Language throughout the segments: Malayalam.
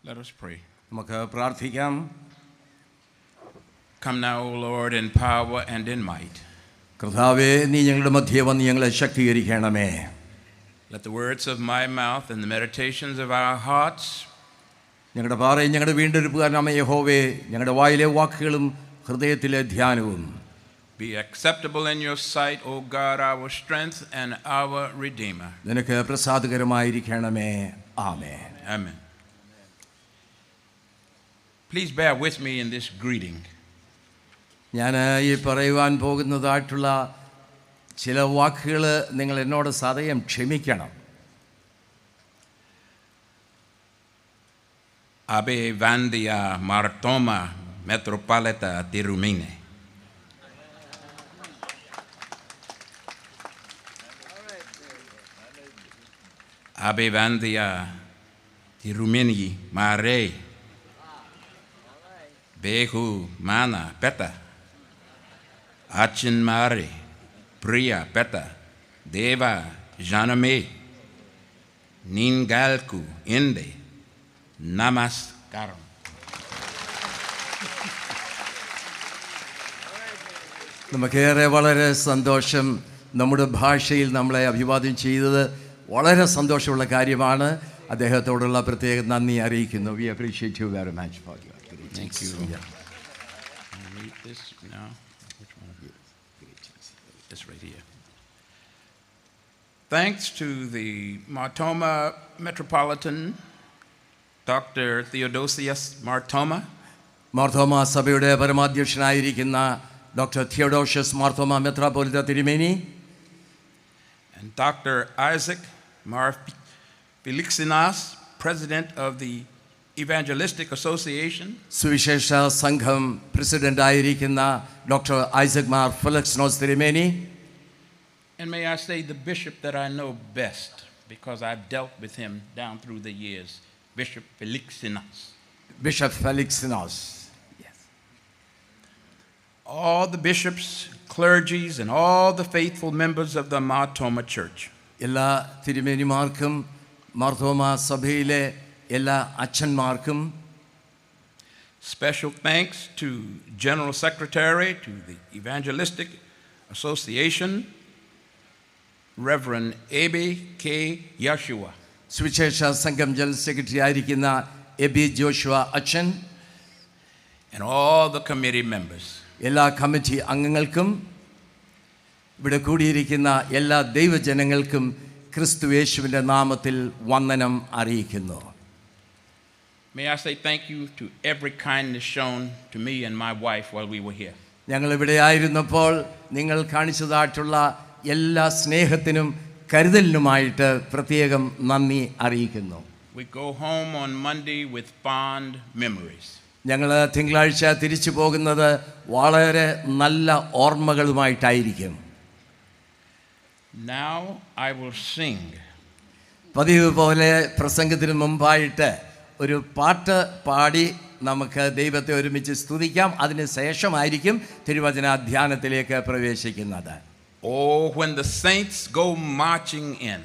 Let us pray. നമുക്ക് പ്രാർത്ഥിക്കാം. Come now, O Lord, in power and in might. കർത്താവേ, നീ ഞങ്ങളുടെ മധ്യേ വന്ന് ഞങ്ങളെ ശക്തീകരിക്കണമേ. Let the words of my mouth and the meditations of our hearts ഞങ്ങളുടെ പാറയും ഞങ്ങളുടെ വീണ്ടെടുപ്പുകാരനായ യഹോവേ, ഞങ്ങളുടെ വായിലെ വാക്കുകളും ഹൃദയത്തിലെ ധ്യാനവും be acceptable in your sight, O God, our strength and our Redeemer. നിനക്ക് പ്രസാദകരമായിരിക്കണമേ. ആമേൻ. Amen. Please bear with me in this greeting. ഞാൻ ഈ പറയുവാൻ പോകുന്നതായിട്ടുള്ള ചില വാക്കുകൾ നിങ്ങൾ എന്നോട് സദയം ക്ഷമിക്കണം. Abe Vandia Martoma Metropolita Tirumine. Abe Vandia Tirumini Mare Behu Mana Peta Achin Mare Priya Peta Deva Janame Ningalku Inde Namaskaram. നമുക്കേറെ വളരെ സന്തോഷം. നമ്മുടെ ഭാഷയിൽ നമ്മളെ അഭിവാദ്യം ചെയ്തത് വളരെ സന്തോഷമുള്ള കാര്യമാണ്. അദ്ദേഹത്തോടുള്ള പ്രത്യേക നന്ദി അറിയിക്കുന്നു. We appreciate you very much for your greetings. Thank you. Yeah. Read this now. Which one of you? This right here. Thanks to the Martoma Metropolitan, Dr. Theodosius Martoma, Marthoma സഭയുടെ പരമാധ്യക്ഷനായിരിക്കുന്ന ഡോക്ടർ തിയോഡോഷ്യസ് മാർത്തോമ മെത്രാപ്പോലിത്ത തിരുമേനി, and Dr. Isaac Mar Felixinas, President of the Evangelistic Association, സുവിശേഷ സംഘം പ്രസിഡന്റായിരിക്കുന്ന ഡോക്ടർ ഐസക് മാർ ഫെലിക്സിനോസ് തിരുമേനി, and may I say the bishop that I know best because I've dealt with him down through the years, Bishop Felixinas. Bishop ഫെലിക്സിനോസ്. All the bishops, clergies, and all the faithful members of the Martoma Church. എല്ലാ തിരുമേനിമാർക്കും മാർത്തോമ സഭയിലെ എല്ലാ അച്ഛന്മാർക്കും, Special thanks to General Secretary to the Evangelistic Association, Reverend Abi K. Yeshua. സുവിശേഷ സംഘം ജനറൽ സെക്രട്ടറി ആയിരിക്കുന്ന എബി ജോഷുവ അച്ഛൻ, and all the committee members. എല്ലാ കമ്മിറ്റി അംഗങ്ങൾക്കും ഇവിടെ കൂടിയിരിക്കുന്ന എല്ലാ ദൈവജനങ്ങൾക്കും ക്രിസ്തു യേശുവിൻ്റെ നാമത്തിൽ വന്ദനം അറിയിക്കുന്നു. May I say thank you to every kindness shown to me and my wife while we were here. ഞങ്ങളിവിടെ ആയിരുന്നപ്പോൾ നിങ്ങൾ കാണിച്ചതായിട്ടുള്ള എല്ലാ സ്നേഹത്തിനും കരുതലിനുമായിട്ട് പ്രത്യേകം നന്ദി അറിയിക്കുന്നു. We go home on Monday with fond memories. ഞങ്ങൾ തിങ്കളാഴ്ച തിരിച്ചു പോകുന്നത് വളരെ നല്ല ഓർമ്മകളുമായിട്ടായിരിക്കും. Now I will sing. പതിവ് പോലെ പ്രസംഗത്തിന് മുമ്പായിട്ട് ഒരു പാട്ട് പാടി നമുക്ക് ദൈവത്തെ ഒരുമിച്ച് സ്തുതിക്കാം. അതിന് ശേഷമായിരിക്കും തിരുവചന ധ്യാനത്തിലേക്ക് പ്രവേശിക്കുന്നത്. Oh, when the saints go marching in.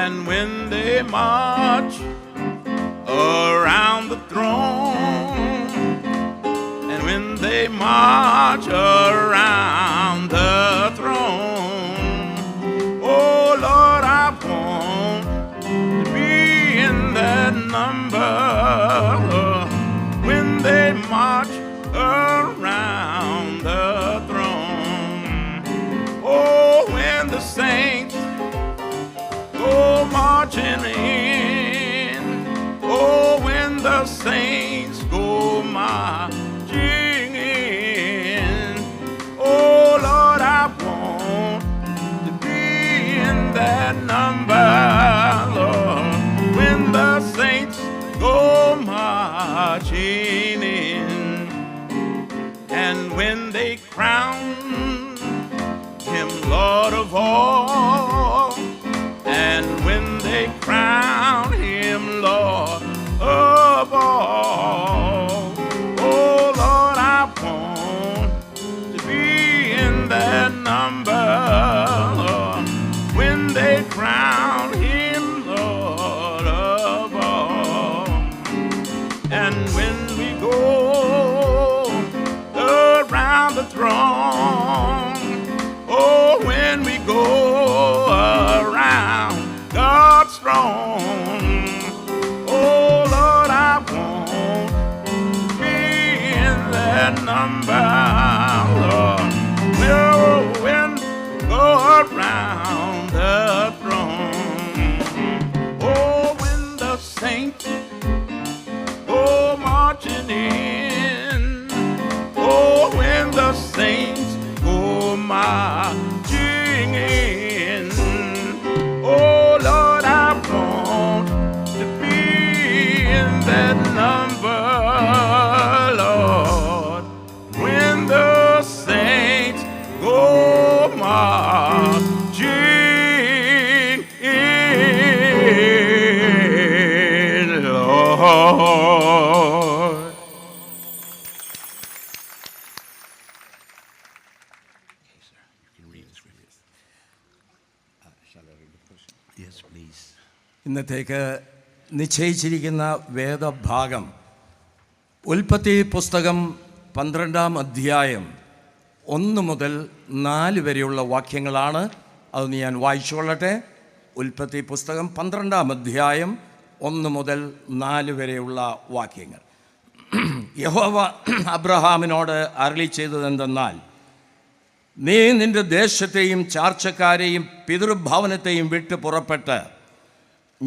And when they march around the throne, and when they march around the throne. Oh Lord, I want to be in that number when they march around the throne. Oh, when the saints go marching in. Oh, when the saints go marching in. Oh, Lord, I want to be in that number, Lord, when the saints go marching in. And when they crown him Lord of all, and when they crown him Lord of all, oh Lord, I want to be in that number, Lord, when they crown him Lord of all. And when we go around the throne, oh, when we go around God's throne, oh Lord, I want to be in that number, Lord. Well, when we go around the throne, oh, when the saints go marching in, oh, when the saints go marching in. Oh Lord, I want to be in that number, Lord, when the saints go marching in, Lord. Yes, please. ഇന്നത്തേക്ക് നിശ്ചയിച്ചിരിക്കുന്ന വേദഭാഗം ഉൽപ്പത്തി പുസ്തകം 12-ാം അധ്യായം 1 മുതൽ 4 വരെയുള്ള വാക്യങ്ങളാണ്. അതൊന്ന് ഞാൻ വായിച്ചുകൊള്ളട്ടെ. ഉൽപ്പത്തി പുസ്തകം 12-ാം അധ്യായം 1 മുതൽ 4 വരെയുള്ള വാക്യങ്ങൾ. യഹോവ അബ്രഹാമിനോട് അരുളി ചെയ്തതെന്തെന്നാൽ, നീ നിന്റെ ദേശത്തെയും ചാർച്ചക്കാരെയും പിതൃഭവനത്തെയും വിട്ട് പുറപ്പെട്ട്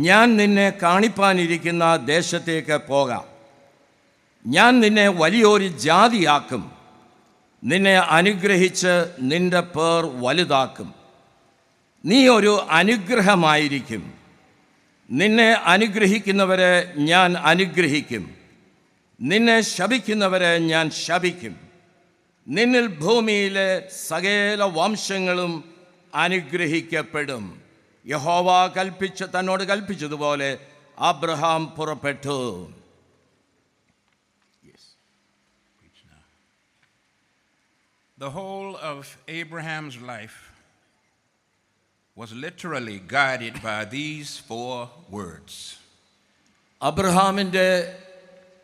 ഞാൻ നിന്നെ കാണിപ്പാനിരിക്കുന്ന ദേശത്തേക്ക് പോകാം. ഞാൻ നിന്നെ വലിയൊരു ജാതിയാക്കും, നിന്നെ അനുഗ്രഹിച്ച് നിന്റെ പേർ വലുതാക്കും. നീ ഒരു അനുഗ്രഹമായിരിക്കും. നിന്നെ അനുഗ്രഹിക്കുന്നവരെ ഞാൻ അനുഗ്രഹിക്കും, നിന്നെ ശപിക്കുന്നവരെ ഞാൻ ശപിക്കും. നിന്നിൽ ഭൂമിയിലെ സകല വംശങ്ങളും അനുഗ്രഹിക്കപ്പെടും. യഹോവ തന്നോട് കൽപ്പിച്ചതുപോലെ അബ്രഹാം പുറപ്പെട്ടു. The whole of Abraham's life was literally guided by these 4 words. അബ്രഹാമിൻ്റെ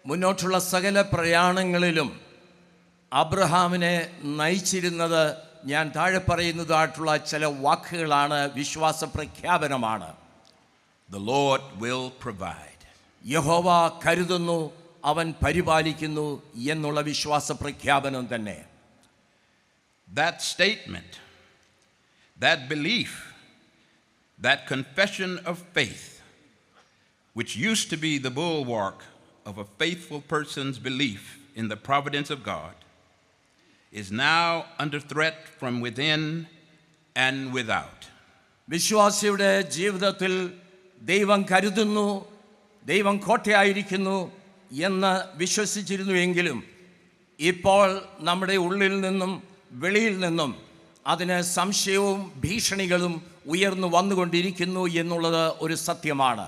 മുന്നോട്ടുള്ള സകല പ്രയാണങ്ങളിലും അബ്രഹാമിനെ നയിച്ചിരുന്നത് ഞാൻ താഴെ പറയുന്നതായിട്ടുള്ള ചില വാക്കുകളാണ്, വിശ്വാസ പ്രഖ്യാപനമാണ്. The Lord will provide. യഹോവ കരുതുന്നു, അവൻ പരിപാലിക്കുന്നു എന്നുള്ള വിശ്വാസ പ്രഖ്യാപനം തന്നെ. That statement, that belief, that confession of faith, which used to be the bulwark of a faithful person's belief in the providence of God, is now under threat from within and without. വിശ്വാസിയുടെ ജീവിതത്തിൽ ദൈവം കരുതുന്നു, ദൈവം കോട്ടയായിരിക്കുന്നു എന്ന് വിശ്വസിച്ചിരുന്നുവെങ്കിലും ഇപ്പോൾ നമ്മുടെ ഉള്ളിൽ നിന്നും വെളിയിൽ നിന്നും അതിന് സംശയവും ഭീഷണികളും ഉയർന്നു വന്നുകൊണ്ടിരിക്കുന്നു എന്നുള്ളത് ഒരു സത്യമാണ്.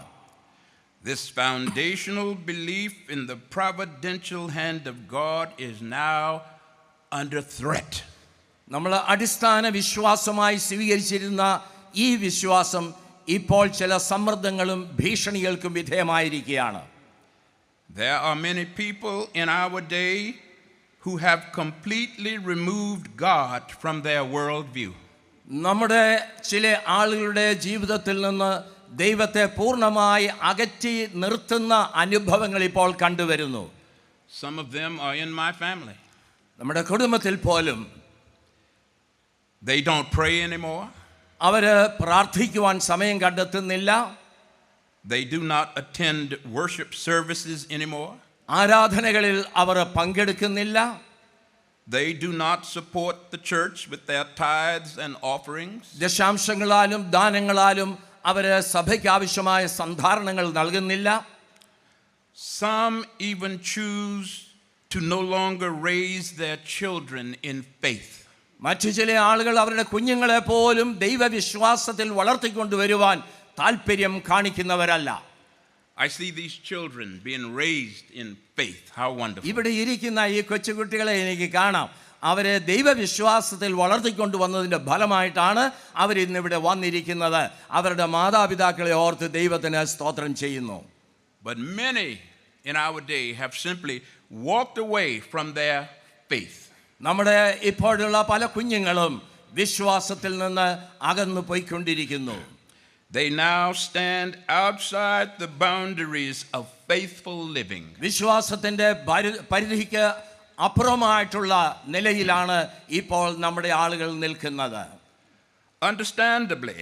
This foundational belief in the providential hand of God is now under threat. നമ്മൾ അടിസ്ഥാന വിശ്വാസമായി സ്വീകരിച്ചിരുന്ന ഈ വിശ്വാസം ഇപ്പോൾ ചില സമ്മർദ്ദങ്ങളും ഭീഷണികൾക്കും വിധേയമായിരിക്കുകയാണ്. There are many people in our day who have completely removed God from their worldview. നമ്മുടെ ചില ആളുകളുടെ ജീവിതത്തിൽ നിന്ന് ദൈവത്തെ പൂർണ്ണമായി അകറ്റി നിർത്തുന്ന അനുഭവങ്ങൾ ഇപ്പോൾ കണ്ടുവരുന്നു. Some of them are in my family. നമ്മുടെ കുടുംബത്തിൽ പോലും They don't pray anymore. അവര് പ്രാർത്ഥിക്കുവാൻ സമയം കണ്ടെത്തുന്നില്ല. They do not attend worship services anymore. ആരാധനകളിൽ our പങ്കെടുക്കുന്നില്ല. They do not support the church with their tithes and offerings. ദശാംശങ്ങളാലും ദാനങ്ങളാലും അവര് സഭയ്ക്ക് ആവശ്യമായ സന്ധാരണങ്ങൾ നൽകുന്നില്ല. Some even choose to no longer raise their children in faith. മറ്റു ചില ആളുകൾ അവരുടെ കുഞ്ഞുങ്ങളെ പോലും ദൈവവിശ്വാസത്തിൽ വളർത്തിക്കൊണ്ടുവരുവാൻ താല്പര്യം കാണിക്കുന്നവരല്ല. I see these children being raised in faith. How wonderful. ഇവിടെ ഇരിക്കുന്ന ഈ കൊച്ചുകുട്ടികളെ എനിക്ക് കാണാം. അവരെ ദൈവവിശ്വാസത്തിൽ വളർത്തിക്കൊണ്ടുവന്നതിൻ്റെ ഫലമായിട്ടാണ് അവരിന്നിവിടെ വന്നിരിക്കുന്നത്. അവരുടെ മാതാപിതാക്കളെ ഓർത്ത് ദൈവത്തിന് സ്തോത്രം ചെയ്യുന്നു. But many in our day have simply walked away from their faith. നമ്മുടെ ഇപ്പോഴുള്ള പല കുഞ്ഞുങ്ങളും വിശ്വാസത്തിൽ നിന്ന് അകന്നു പോയിക്കൊണ്ടിരിക്കുന്നു. They now stand outside the boundaries of faithful living. വിശ്വാസത്തിൻ്റെ പരിധിക്ക് അപ്പുറമായിട്ടുള്ള നിലയിലാണ് ഇപ്പോൾ നമ്മുടെ ആളുകൾ നിൽക്കുന്നത്. Understandably,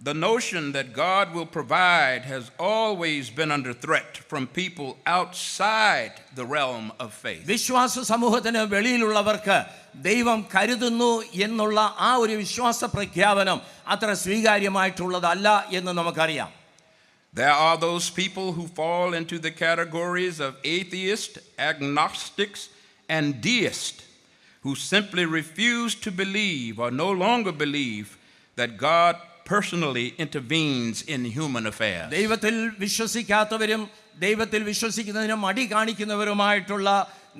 the notion that God will provide has always been under threat from people outside the realm of faith. വിശ്വാസ സമൂഹത്തിന് വെളിയിലുള്ളവർക്ക് ദൈവം കരുതുന്നു എന്നുള്ള ആ ഒരു വിശ്വാസ പ്രഖ്യാപനം അത്ര സ്വീകാര്യമായിട്ടുള്ളതല്ല എന്ന് നമുക്കറിയാം. There are those people who fall into the categories of atheist, agnostics, and deist, who simply refuse to believe or no longer believe that God personally intervenes in human affairs. ദൈവത്തിൽ വിശ്വസിക്കാത്തവരും ദൈവത്തിൽ വിശ്വസിക്കുന്നതിന് മടി കാണിക്കുന്നവരുമായിട്ടുള്ള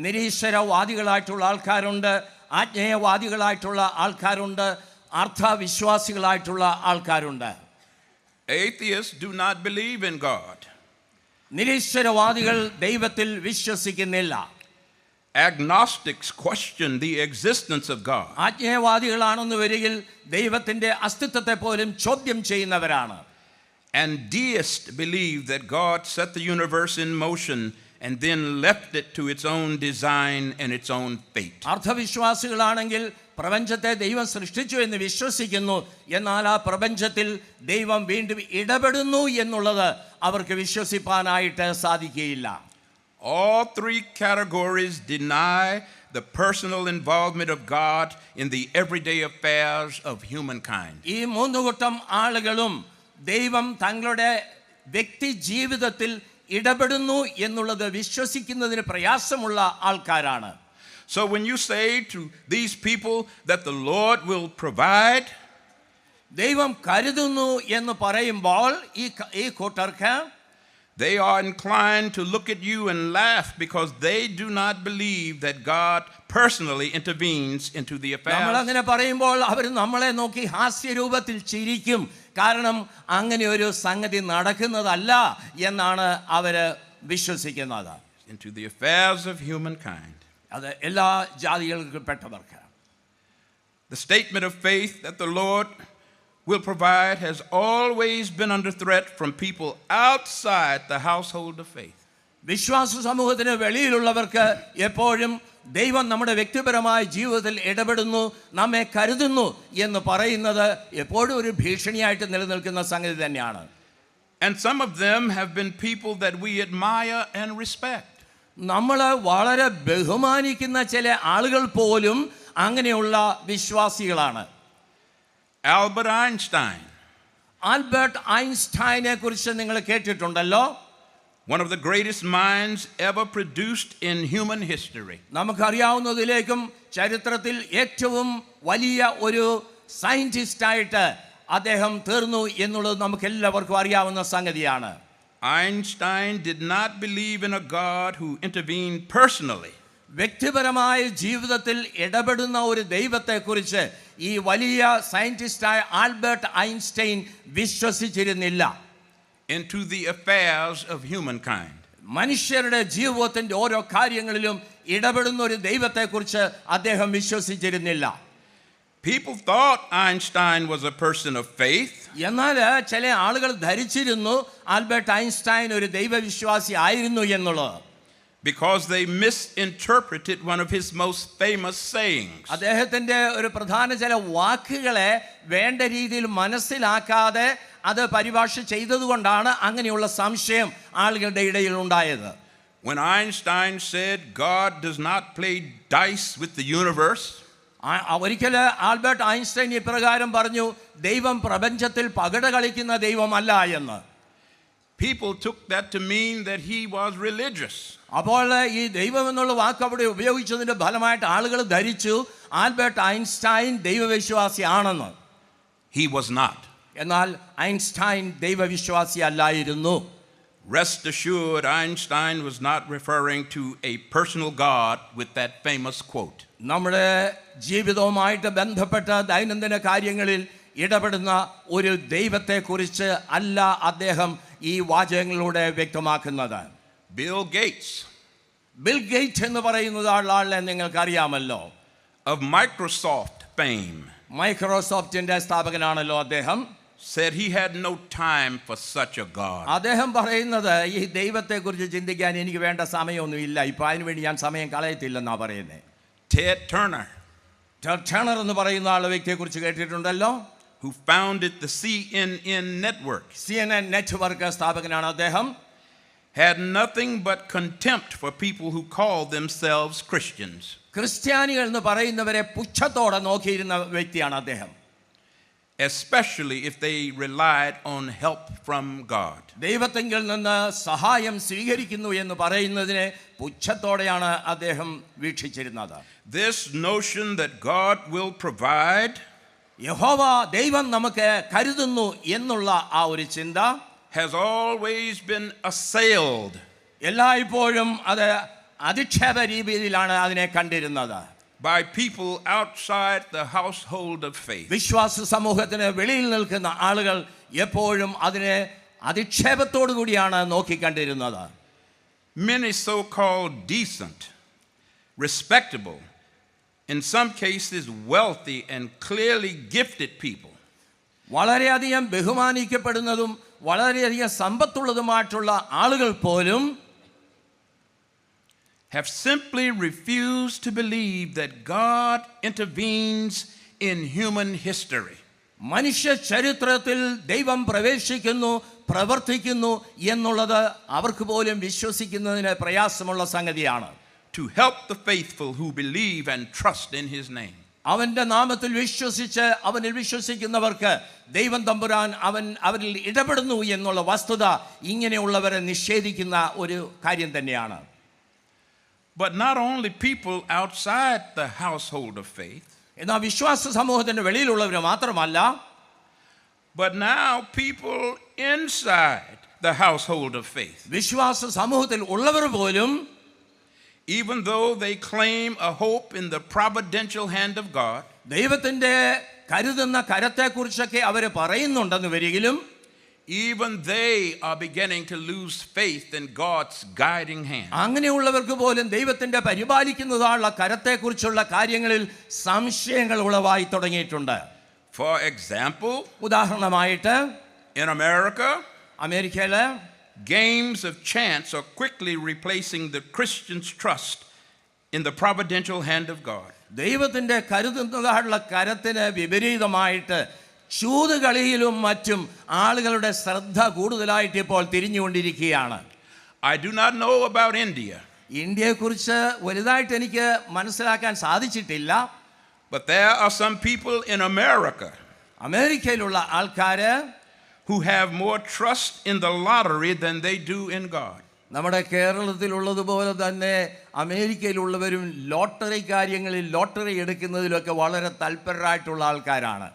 നിരീശ്വരവാദികളായിട്ടുള്ള ആൾക്കാരുണ്ട്, ആജ്ഞേയവാദികളായിട്ടുള്ള ആൾക്കാരുണ്ട്, അർത്ഥവിശ്വാസികളായിട്ടുള്ള ആൾക്കാരുണ്ട്. Atheists do not believe in God. നിരീശ്വരവാദികൾ ദൈവത്തിൽ വിശ്വസിക്കുന്നില്ല. Agnostics question the existence of God. ആജ്ഞേയവാദികളാണെന്ന് വരികിൽ ദൈവത്തിന്റെ അസ്തിത്വത്തെ പോലും ചോദ്യം ചെയ്യുന്നവരാണ്. And deists believe that God set the universe in motion and then left it to its own design and its own fate. അർത്ഥവിശ്വാസികളാണെങ്കിൽ പ്രപഞ്ചത്തെ ദൈവം സൃഷ്ടിച്ചു എന്ന് വിശ്വസിക്കുന്നു, എന്നാൽ ആ പ്രപഞ്ചത്തിൽ ദൈവം വീണ്ടും ഇടപെടുന്നു എന്നുള്ളത് അവർക്ക് വിശ്വസിപ്പാനായിട്ട് സാധിക്കുകയില്ല. All three categories deny the personal involvement of God in the everyday affairs of humankind. ഈ മൂന്ന് കൂട്ടം ആളുകളും ദൈവം തങ്ങളുടെ വ്യക്തി ജീവിതത്തിൽ ഇടപെടുന്നു എന്നുള്ളത് വിശ്വസിക്കുന്നതിന് പ്രയാസമുള്ള ആൾക്കാരാണ്. So when you say to these people that the Lord will provide, ദൈവം കരുതുന്നു എന്ന് പറയുമ്പോൾ ഈ കൂട്ടർക്ക് they are inclined to look at you and laugh because they do not believe that God personally intervenes into the affairs. നമ്മൾ അങ്ങനെ പറയുമ്പോൾ അവർ നമ്മളെ നോക്കി ഹാസ്യരൂപത്തിൽ ചിരിക്കും. കാരണം അങ്ങനെ ഒരു സംഗതി നടക്കുന്നതല്ല എന്നാണ് അവര് വിശ്വസിക്കുന്നത്. Into the affairs of humankind. അത് എല്ലാ ജാതികൾക്കും പെട്ടവർക്ക്. The statement of faith that the Lord will provide has always been under threat from people outside the household of faith. വിശ്വാസ സമൂഹത്തിന് വെളിയിലുള്ളവർക്ക് എപ്പോഴും ദൈവം നമ്മുടെ വ്യക്തിപരമായ ജീവിതത്തിൽ ഇടപെടുന്നു, നമ്മെ കരുതുന്നു എന്ന് പറയുന്നത് എപ്പോഴും ഒരു ഭീഷണിയായിട്ട് നിലനിൽക്കുന്ന സംഗതി തന്നെയാണ്. And some of them have been people that we admire and respect. നമ്മൾ വളരെ ബഹുമാനിക്കുന്ന ചില ആളുകൾ പോലും അങ്ങനെയുള്ള വിശ്വാസികളാണ്. Albert Einstein, ആൽബർട്ട് ഐൻസ്റ്റൈനെ കുറിച്ച് നിങ്ങൾ കേട്ടിട്ടുണ്ടല്ലോ. one of the greatest minds ever produced in human history. നമുക്കറിയാവുന്നതിലേക്കും ചരിത്രത്തിൽ ഏറ്റവും വലിയ ഒരു സയന്റിസ്റ്റായിട്ട് അദ്ദേഹം തീർന്നു എന്നുള്ളത് നമുക്ക് എല്ലാവർക്കും അറിയാവുന്ന സംഗതിയാണ്. Einstein did not believe in a God who intervened personally. വ്യക്തിപരമായ ജീവിതത്തിൽ ഇടപെടുന്ന ഒരു ദൈവത്തെക്കുറിച്ച് ഈ വലിയ സയന്റിസ്റ്റായ ആൽബർട്ട് ഐൻസ്റ്റൈൻ വിശ്വസിച്ചിരുന്നില്ല. Into the affairs of humankind. മനുഷ്യരുടെ ജീവിതത്തിന്റെ ഓരോ കാര്യങ്ങളിലും ഇടപെടുന്ന ഒരു ദൈവത്തെക്കുറിച്ച് അദ്ദേഹം വിശ്വസിച്ചിരുന്നില്ല. People thought Einstein was a person of faith. എന്നാൽ ചില ആളുകൾ ധരിച്ചിരുന്നു ആൽബർട്ട് ഐൻസ്റ്റൈൻ ഒരു ദൈവവിശ്വാസി ആയിരുന്നു എന്നുള്ളത്. Because they misinterpreted one of his most famous sayings. അദ്ദേഹത്തിന്റെ ഒരു പ്രധാന ചില വാക്കുകളെ വേണ്ട രീതിയിൽ മനസ്സിലാക്കാതെ അത് പരിഭാഷ ചെയ്തതുകൊണ്ടാണ് അങ്ങനെയുള്ള സംശയം ആളുകളുടെ ഇടയിൽ ഉണ്ടായത്. When Einstein said God does not play dice with the universe, ഒരിക്കൽ ആൽബർട്ട് ഐൻസ്റ്റൈൻ ഇപ്രകാരം പറഞ്ഞു, ദൈവം പ്രപഞ്ചത്തിൽ പകട കളിക്കുന്ന ദൈവമല്ല എന്ന്. people took that to mean that he was religious. അപ്പോൾ ഈ ദൈവം എന്നുള്ള വാക്ക് അവിടെ ഉപയോഗിച്ചതിന്റെ ഫലമായിട്ട് ആളുകൾ ധരിച്ചു ആൽബർട്ട് ഐൻസ്റ്റൈൻ ദൈവവിശ്വാസി ആണെന്ന്. He was not. എന്നാൽ ഐൻസ്റ്റൈൻ ദൈവവിശ്വാസി അല്ലായിരുന്നു. Rest assured, Einstein was not referring to a personal God with that famous quote. നമ്മുടെ ജീവിതവുമായിട്ട് ബന്ധപ്പെട്ട ദൈനംദിന കാര്യങ്ങളിൽ ഇടപെടുന്ന ഒരു ദൈവത്തെക്കുറിച്ച് അല്ല അദ്ദേഹം ഈ വാചകങ്ങളിലൂടെ വ്യക്തമാക്കുന്നത്. Bill Gates, ബിൽ ഗേറ്റ് എന്ന് പറയുന്നത് ആളെ നിങ്ങൾക്കറിയാമല്ലോ. of Microsoft fame, മൈക്രോസോഫ്റ്റിന്റെ സ്ഥാപകനാണല്ലോ അദ്ദേഹം. said he had no time for such a God. അദ്ദേഹം പറയുന്നത് ഈ ദൈവത്തെക്കുറിച്ച് ചിന്തിക്കാൻ എനിക്ക് വേണ്ട സമയമൊന്നുമില്ല, ഇപ്പം അതിനുവേണ്ടി ഞാൻ സമയം കളയത്തില്ലെന്നാ പറയുന്നത്. Ted Turner, ടർണർ എന്ന് പറയുന്ന ആളെ വ്യക്തിയെക്കുറിച്ച് കേട്ടിട്ടുണ്ടല്ലോ. who founded the CNN network, CNN network സ്ഥാപകനാണ് അദ്ദേഹം. had nothing but contempt for people who call themselves Christians. ക്രിസ്ത്യാനികൾ എന്ന് പറയുന്നവരെ പുച്ഛത്തോടെ നോക്കിയിരുന്ന വ്യക്തിയാണ് അദ്ദേഹം. especially if they relied on help from God. ദൈവത്തെങ്കിൽ നിന്ന് സഹായം സ്വീകരിക്കുന്നു എന്ന് പറയുന്നതിനെ പുച്ഛത്തോടെയാണ് അദ്ദേഹം വീക്ഷിച്ചിരുന്നത്. This notion that God will provide, യഹോവ ദൈവം നമുക്ക് കരുതുന്നു എന്നുള്ള ആ ഒരു ചിന്ത has always been assailed എല്ലായ്പ്പോഴും അത് അധിക്ഷേപ രീതിയിലാണ് അതിനെ കണ്ടിരുന്നത്. by people outside the household of faith. വിശ്വാസ സമൂഹത്തിന് വെളിയിൽ നിൽക്കുന്ന ആളുകൾ എപ്പോഴും അതിനെ അധിക്ഷേപത്തോടു കൂടിയാണ് നോക്കിക്കണ്ടിരുന്നത്. Many so-called decent, respectable, in some cases wealthy and clearly gifted people വളരെയധികം ബഹുമാനിക്കപ്പെടുന്നതും വളരെയധികം സമ്പത്തുള്ളതുമായിട്ടുള്ള ആളുകൾ പോലും have simply refused to believe that God intervenes in human history. മനുഷ്യ ചരിത്രത്തിൽ ദൈവം പ്രവേശിക്കുന്നു, പ്രവർത്തിക്കുന്നു എന്നുള്ളത് അവർക്ക് പോലും വിശ്വസിക്കുന്നതിന് പ്രയാസമുള്ള സംഗതിയാണ്. To help the faithful who believe and trust in his name. അവന്റെ നാമത്തിൽ വിശ്വസിച്ച് അവനിൽ വിശ്വസിക്കുന്നവർക്ക് ദൈവം തമ്പുരാൻ അവരിൽ ഇടപെടുന്നു എന്നുള്ള വസ്തുത ഇങ്ങനെയുള്ളവരെ നിഷേധിക്കുന്ന ഒരു കാര്യം തന്നെയാണ്. But not only people outside the household of faith, എന്നാൽ വിശ്വാസ സമൂഹത്തിന്റെ വെളിയിലുള്ളവർ മാത്രമല്ല, but now people inside the household of faith, വിശ്വാസ സമൂഹത്തിൽ ഉള്ളവർ പോലും, even though they claim a hope in the providential hand of God, ദൈവത്തിന്റെ കരുതുന്ന കരത്തെക്കുറിച്ചൊക്കെ അവർ പറയുന്നുണ്ടെന്ന് വരികിലും, even they are beginning to lose faith in God's guiding hand. അങ്ങനെയുള്ളവർക്ക് പോലും ദൈവത്തിന്റെ പരിപാലിക്കുന്നതായുള്ള കരത്തെക്കുറിച്ചുള്ള കാര്യങ്ങളിൽ സംശയങ്ങൾ ഉളവായി തുടങ്ങിയിട്ടുണ്ട്. For example, ഉദാഹരണമായിട്ട് in America, അമേരിക്കയിലെ games of chance are quickly replacing the Christian's trust in the providential hand of God. ദൈവത്തിന്റെ കരുതുന്നതായുള്ള കരത്തിന് വിപരീതമായിട്ട് ചൂതുകളിയിലും മറ്റും ആളുകളുടെ ശ്രദ്ധ കൂടുതലായിട്ട് ഇപ്പോൾ തിരിഞ്ഞുകൊണ്ടിരിക്കുകയാണ്. I do not know about India, ഇന്ത്യയെക്കുറിച്ച് വലുതായിട്ട് എനിക്ക് മനസ്സിലാക്കാൻ സാധിച്ചിട്ടില്ല. but there are some people in America അമേരിക്കയിലുള്ള ആൾക്കാര് who have more trust in the lottery than they do in God. നമ്മുടെ കേരളത്തിലുള്ളതുപോലെ തന്നെ അമേരിക്കയിലുള്ളവരും ലോട്ടറി കാര്യങ്ങളിൽ ലോട്ടറി എടുക്കുന്നതിലൊക്കെ വളരെ തൽപരരായിട്ടുള്ള ആൾക്കാരാണ്.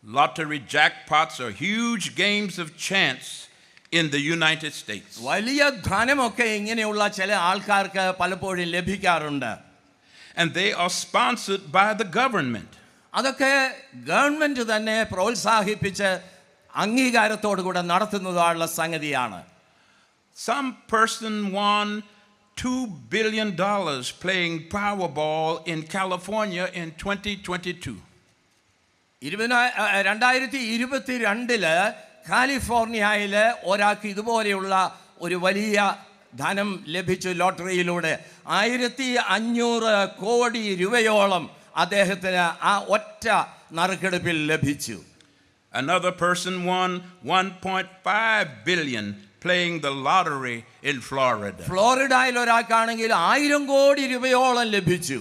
Lottery jackpots are huge games of chance in the United States. വലിയ ധനമൊക്കെ ഇങ്ങനെയുള്ള ചില ആൾക്കാർക്ക് പലപ്പോഴും ലഭിക്കാറുണ്ട്. And they are sponsored by the government. അതൊക്കെ ഗവൺമെന്റ് തന്നെ പ്രോത്സാഹിപ്പിച്ച് അംഗീകാരത്തോടു കൂടെ നടത്തുന്നതായുള്ള സംഗതിയാണ്. Some person won $2 billion playing Powerball in California in 2022. 2022 കാലിഫോർണിയയില് ഒരാൾക്ക് ഇതുപോലെയുള്ള ഒരു വലിയ ധനം ലഭിച്ചു ലോട്ടറിയിലൂടെ. 1500 കോടി രൂപയോളം അദ്ദേഹത്തിന് ആ ഒറ്റ നറുക്കെടുപ്പിൽ ലഭിച്ചു. Another person won $1.5 billion playing the lottery in Florida. ഫ്ലോറിഡയിൽ ഒരാൾക്കാണെങ്കിൽ 1000 കോടി രൂപയോളം ലഭിച്ചു.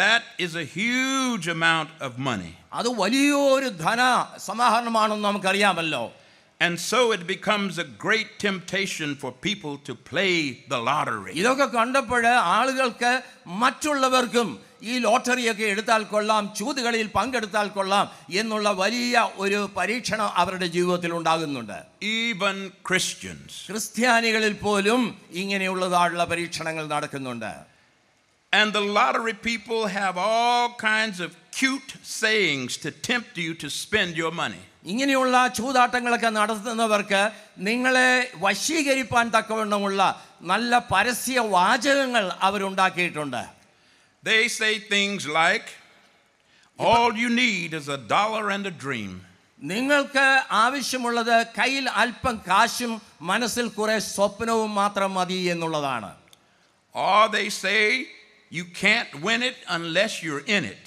That is a huge amount of money. അത് വലിയൊരു ധന സമാഹരണമാണെന്ന് നമുക്കറിയാമല്ലോ. And so it becomes a great temptation for people to play the lottery. ഇതൊക്കെ കണ്ടപ്പോൾ ആളുകൾക്ക് മറ്റുള്ളവർക്കും ഈ ലോട്ടറിയൊക്കെ എടുത്താൽ കൊള്ളാം, ചൂതുകളിയിൽ പങ്കെടുത്താൽ കൊള്ളാം എന്നുള്ള വലിയ ഒരു പരീക്ഷണം അവരുടെ ജീവിതത്തിൽ ഉണ്ടാകുന്നുണ്ട്. Even Christians. ക്രിസ്ത്യാനികളിൽ പോലും ഇങ്ങനെയുള്ളതായുള്ള പരീക്ഷണങ്ങൾ നടക്കുന്നുണ്ട്. And the lottery people have all kinds of cute sayings to tempt you to spend your money. ഇങ്ങനെയുള്ള ചൂതാട്ടങ്ങളൊക്കെ നടത്തുന്നവർക്ക് നിങ്ങളെ വശീകരിപ്പാൻ തക്കവണ്ണമുള്ള നല്ല പരസ്യ വാചകങ്ങൾ അവരുണ്ടാക്കിയിട്ടുണ്ട്. They say things like, all you need is $1 and a dream. നിങ്ങൾക്ക് ആവശ്യമുള്ളത് കയ്യിൽ അല്പം കാശും മനസ്സിൽ കുറെ സ്വപ്നവും മാത്രം മതി എന്നുള്ളതാണ്. Or they say, you can't win it unless you're in it.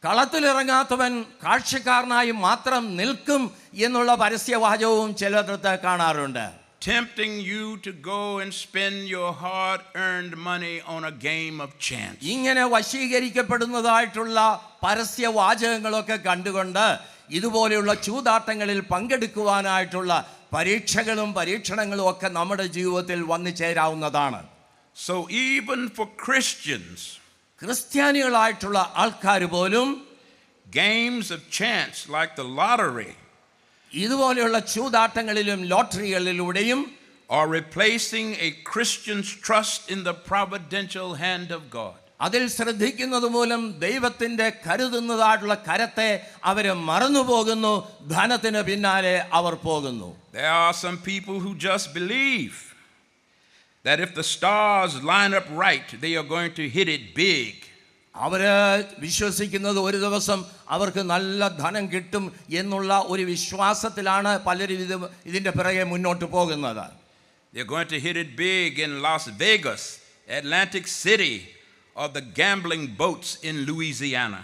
കളത്തിലിറങ്ങാത്തവൻ കാഴ്ചക്കാരനായി മാത്രം നിൽക്കും എന്നുള്ള പരസ്യവാചകവും ചിലയിടത്ത് കാണാറുണ്ട്. Tempting you to go and spend your hard-earned money on a game of chance. ഇങ്ങനെ വശീകരിക്കപ്പെടുന്നതായിട്ടുള്ള പരസ്യവാചകങ്ങളൊക്കെ കണ്ടുകൊണ്ട് ഇതുപോലെയുള്ള ചൂതാട്ടങ്ങളിൽ പങ്കെടുക്കുവാനായിട്ടുള്ള പരീക്ഷകളും പരീക്ഷണങ്ങളും ഒക്കെ നമ്മുടെ ജീവിതത്തിൽ വന്നു ചേരാവുന്നതാണ്. So even for Christians, ക്രിസ്ത്യാനികളായിട്ടുള്ള ആൾക്കാർ പോലും games of chance like the lottery ഇതുപോലെയുള്ള ചൂതാട്ടങ്ങളിലും ലോട്ടറികളിലൂടെയും are replacing a Christian's trust in the providential hand of God. അതിൽ ശ്രദ്ധിക്കുന്നത് മൂലം ദൈവത്തിന്റെ കരുതുന്നതായിട്ടുള്ള കരത്തെ അവർ മറന്നുപോകുന്നു, ധനത്തിന് പിന്നാലെ അവർ പോകുന്നു. There are some people who just believe that if the stars line up right, they are going to hit it big. അവര് വിശ്വസിക്കുന്നത് ഒരു ദിവസം അവർക്ക് നല്ല ധനം കിട്ടും എന്നുള്ള ഒരു വിശ്വാസത്തിലാണ് പലരും ഇതിന്റെ പിറകെ മുന്നോട്ട് പോകുന്നത്. They're going to hit it big in Las Vegas, Atlantic City, or the gambling boats in Louisiana.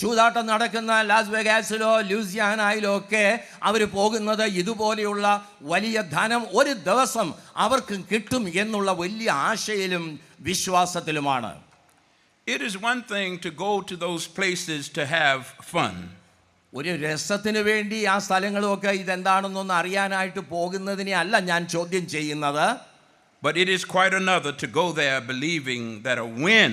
ചൂതാട്ടം നടക്കുന്ന ലാസ് വെഗാസിലോ ലൂസിയാനയിലോ ഒക്കെ അവർ പോകുന്നത് ഇതുപോലെയുള്ള വലിയ ധനം ഒരു ദിവസം അവർക്ക് കിട്ടും എന്നുള്ള വലിയ ആശയിലും വിശ്വാസത്തിലുമാണ്. It is one thing to go to those places to have fun. ഒരു രസത്തിന് വേണ്ടി ആ സ്ഥലങ്ങളുമൊക്കെ ഇതെന്താണെന്നൊന്ന് അറിയാനായിട്ട് പോകുന്നതിനെ അല്ല ഞാൻ ചോദ്യം ചെയ്യുന്നത്. But it is quite another to go there believing that a win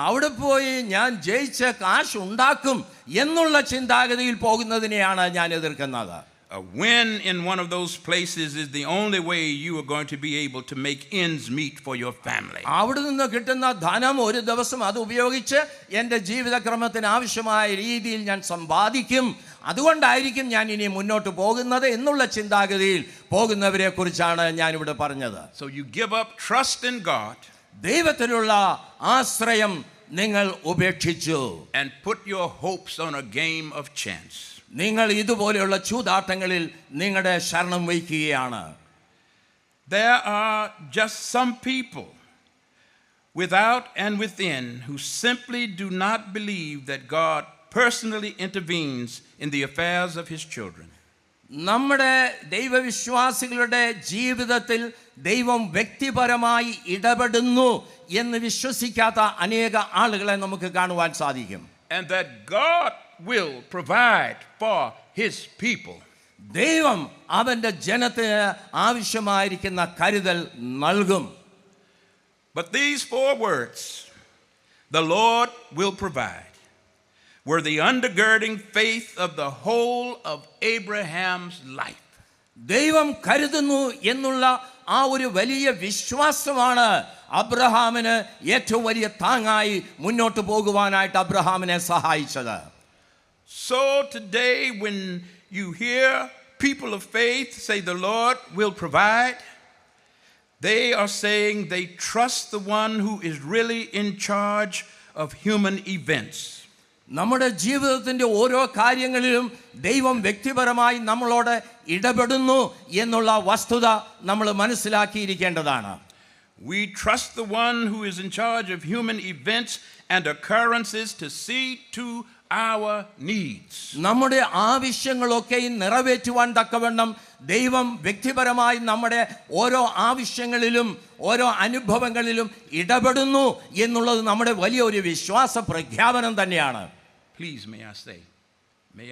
അവിടെ പോയി ഞാൻ ജയിച്ച കാശ് ഉണ്ടാക്കും എന്നുള്ള ചിന്താഗതിയിൽ പോകുന്നതിനെയാണ് ഞാൻ എതിർക്കുന്നത്. A win in one of those places is the only way you are going to be able to make ends meet for your family. അവിടെ നിന്ന് കിട്ടുന്ന ധനം ഒരു ദിവസം അത് ഉപയോഗിച്ച് എൻ്റെ ജീവിതക്രമത്തിന് ആവശ്യമായ രീതിയിൽ ഞാൻ സമ്പാദിക്കും, അതുകൊണ്ടായിരിക്കും ഞാൻ ഇനി മുന്നോട്ട് പോകുന്നത് എന്നുള്ള ചിന്താഗതിയിൽ പോകുന്നവരെ കുറിച്ചാണ് ഞാനിവിടെ പറഞ്ഞത്. So you give up trust in God ദൈവത്തിലുള്ള ആശ്രയം നിങ്ങൾ ഉപേക്ഷിച്ചു and put your hopes on a game of chance. നിങ്ങൾ ഇതുപോലെയുള്ള ചൂതാട്ടങ്ങളിൽ നിങ്ങളുടെ ശരണം വയ്ക്കുകയാണ്. There are just some people without and within who simply do not believe that God personally intervenes in the affairs of his children. നമ്മുടെ ദൈവവിശ്വാസികളുടെ ജീവിതത്തിൽ ദൈവം വ്യക്തിപരമായി ഇടപെടുന്നു എന്ന് വിശ്വസിക്കാത്ത അനേക ആളുകളെ നമുക്ക് കാണുവാൻ സാധിക്കും. And that God will provide for his people. ദൈവം അവന്റെ ജനത്തിന് ആവശ്യമായിരിക്കുന്ന കരുതൽ നൽകും. But these 4 words, the Lord will provide, were the undergirding faith of the whole of Abraham's life. ദൈവം കരുതുന്നു എന്നുള്ള ആ ഒരു വലിയ വിശ്വാസമാണ് അബ്രഹാമിന് ഏറ്റവും വലിയ താങ്ങായി മുന്നോട്ട് പോകുവാനായിട്ട് അബ്രഹാമിനെ സഹായിച്ചത്. So today when you hear people of faith say the Lord will provide, they are saying they trust the one who is really in charge of human events. നമ്മുടെ ജീവിതത്തിൻ്റെ ഓരോ കാര്യങ്ങളിലും ദൈവം വ്യക്തിപരമായി നമ്മളോട് ഇടപെടുന്നു എന്നുള്ള വസ്തുത നമ്മൾ മനസ്സിലാക്കിയിരിക്കേണ്ടതാണ്. We trust the one who is in charge of human events and occurrences to see to our needs. നമ്മുടെ ആവശ്യങ്ങളൊക്കെ നിറവേറ്റുവാൻ തക്കവണ്ണം ദൈവം വ്യക്തിപരമായി നമ്മുടെ ഓരോ ആവശ്യങ്ങളിലും ഓരോ അനുഭവങ്ങളിലും ഇടപെടുന്നു എന്നുള്ളത് നമ്മുടെ വലിയൊരു വിശ്വാസ പ്രഖ്യാപനം തന്നെയാണ്. Please, may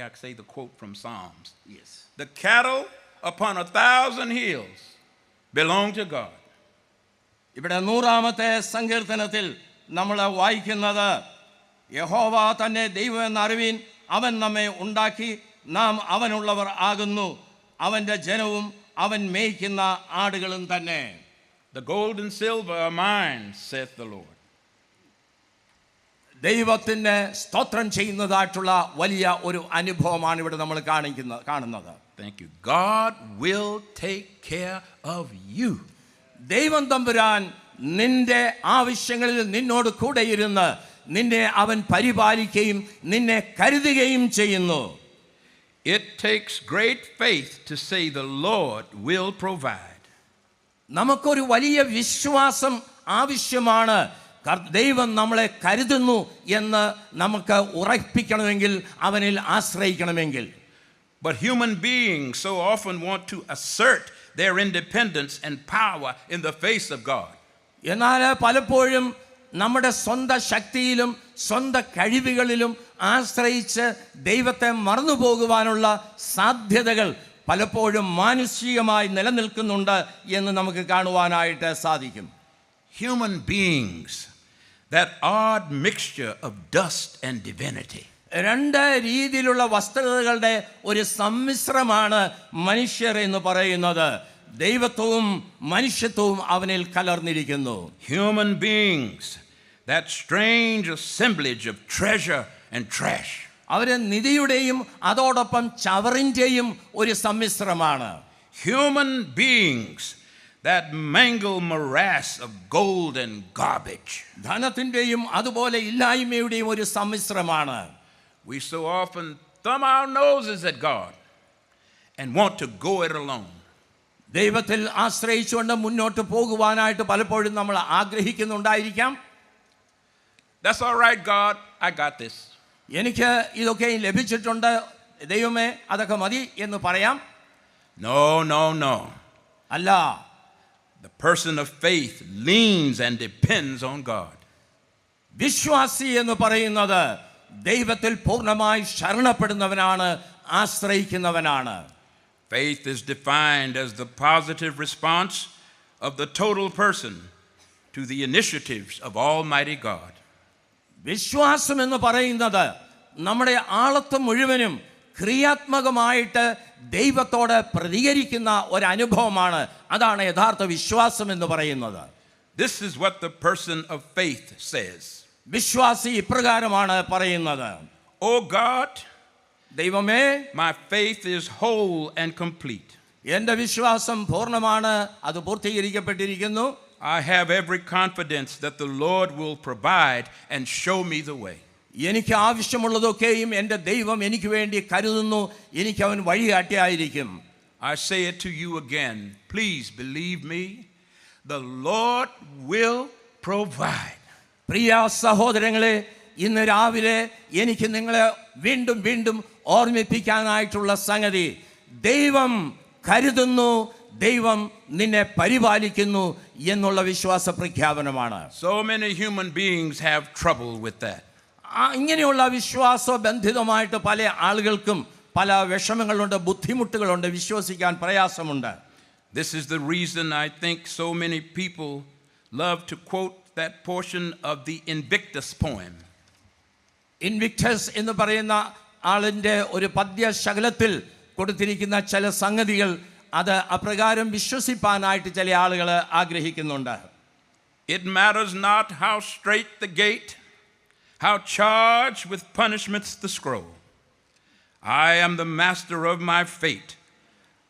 I say the quote from Psalms? Yes. The cattle upon 1,000 hills belong to God. ഇവിടെ 100-ാമത്തെ സങ്കീർത്തനത്തിൽ നമ്മൾ വായിക്കുന്നത്, യഹോവ തന്നെ ദൈവം എന്നറിവീൻ, അവൻ നമ്മെ ഉണ്ടാക്കി, നാം അവനുള്ളവർ ആകുന്നു, അവൻ്റെ ജനവും അവൻ മേയ്ക്കുന്ന ആടുകളും തന്നെ. The gold and silver are mine, saith the Lord. ദൈവത്തിന് സ്തോത്രം ചെയ്യുന്നതായിട്ടുള്ള വലിയ ഒരു അനുഭവമാണ് ഇവിടെ നമ്മൾ കാണുന്നത്. Thank you. God will take care of you. ദൈവം തമ്പുരാൻ നിന്റെ ആവശ്യങ്ങളിൽ നിന്നോട് കൂടെ ഇരുന്ന് നിന്നെ അവൻ പരിപാലിക്കുകയും നിന്നെ കരുതുകയും ചെയ്യുന്നു. It takes great faith to say the Lord will provide. നമുക്കൊരു വലിയ വിശ്വാസം ആവശ്യമാണ്. ദൈവം നമ്മളെ കരുതുന്നു എന്ന് നമുക്ക് ഉറപ്പിക്കണമെങ്കിൽ, അവനിൽ ആശ്രയിക്കണമെങ്കിൽ. But human beings so often want to assert their independence and power in the face of God. എന്നാൽ പലപ്പോഴും നമ്മുടെ സ്വന്തം ശക്തിയിലും സ്വന്തം കഴിവുകളിലും ആശ്രയിച്ച് ദൈവത്തെ മറന്നു പോകുവാനുള്ള സാധ്യതകൾ പലപ്പോഴും മാനുഷികമായി നിലനിൽക്കുന്നുണ്ട് എന്ന് നമുക്ക് കാണുവാനായിട്ട് സാധിക്കും. Human beings, that odd mixture of dust and divinity. രണ്ട് രീതിയിലുള്ള വസ്തുതകളുടെ ഒരു സമ്മിശ്രമാണ് മനുഷ്യർ എന്ന് പറയുന്നത്. ദൈവത്വവും മനുഷ്യത്വവും അവനിൽ കലർന്നിരിക്കുന്നു. Human beings, that strange assemblage of treasure and trash. അവര് നിധിയുടെയും അതോടൊപ്പം ചവറിൻ്റെയും ഒരു സമ്മിശ്രമാണ്. Human beings, that mangled morass of gold and garbage. ധനത്തിൻ്റെയും അതുപോലെ ഇല്ലായ്മയുടെയും ഒരു സമ്മിശ്രമാണ്. We so often thumb our noses at God and want to go it alone. ദൈവത്തിൽ ആശ്രയിച്ചുകൊണ്ട് മുന്നോട്ട് പോകുവാനായിട്ട് പലപ്പോഴും നമ്മൾ ആഗ്രഹിക്കുന്നുണ്ടായിരിക്കാം. That's all right, God, I got this. എനിക്ക് ഇതൊക്കെ ലഭിച്ചിട്ടുണ്ട്, ദൈവമേ അതൊക്കെ മതി എന്ന് പറയാം. No. അല്ല, The person of faith leans and depends on God. വിശ്വാസി എന്ന് പറയുന്നത് ദൈവത്തിൽ പൂർണ്ണമായി ശരണപ്പെടുന്നവനാണ്, ആശ്രയിക്കുന്നവനാണ്. Faith is defined as the positive response of the total person to the initiatives of Almighty God. വിശ്വാസം എന്ന് പറയുന്നത് നമ്മുടെ ആളത്വം മുഴുവനും ക്രിയാത്മകമായിട്ട് ദൈവത്തോട് പ്രതികരിക്കുന്ന ഒരനുഭവമാണ്. അതാണ് യഥാർത്ഥ വിശ്വാസം എന്ന് പറയുന്നത്. This is what the person of faith says. വിശ്വാസി ഇപ്രകാരമാണ് പറയുന്നത്, Oh God, ദൈവമേ, my faith is whole and complete. എൻ്റെ വിശ്വാസം പൂർണ്ണമാണ്, അത് പൂർത്തീകരിക്കപ്പെട്ടിരിക്കുന്നു. I have every confidence that the Lord will provide and show me the way. എനിക്ക് ആവശ്യമുള്ളതൊക്കെയും എൻ്റെ ദൈവം എനിക്ക് വേണ്ടി കരുതുന്നു, എനിക്ക് അവൻ വഴികാട്ടിയായിരിക്കും. I say it to you again, please believe me, the Lord will provide. പ്രിയ സഹോദരങ്ങളെ, ഇന്ന് രാവിലെ എനിക്ക് നിങ്ങളെ വീണ്ടും വീണ്ടും ഓർമ്മിപ്പിക്കാനായിട്ടുള്ള സംഗതി, ദൈവം കരുതുന്നു, ദൈവം നിന്നെ പരിപാലിക്കുന്നു എന്നുള്ള വിശ്വാസ പ്രഖ്യാപനമാണ്. So many human beings have trouble with that. ഇങ്ങനെയുള്ള വിശ്വാസ ബന്ധിതമായിട്ട് പല ആളുകൾക്കും പല വിഷമങ്ങളുണ്ട്, ബുദ്ധിമുട്ടുകളുണ്ട്, വിശ്വസിക്കാൻ പ്രയാസമുണ്ട്. This is the reason I think so many people love to quote that portion of the Invictus poem. Invictus എന്ന് പറയുന്ന ആളിൻ്റെ ഒരു പദ്യശകലത്തിൽ കൊടുത്തിരിക്കുന്ന ചില സംഗതികൾ, അത് അപ്രകാരം വിശ്വസിപ്പാനായിട്ട് ചില ആളുകൾ ആഗ്രഹിക്കുന്നുണ്ട്. It matters not how straight the gate, how charged with punishments the scroll. I am the master of my fate.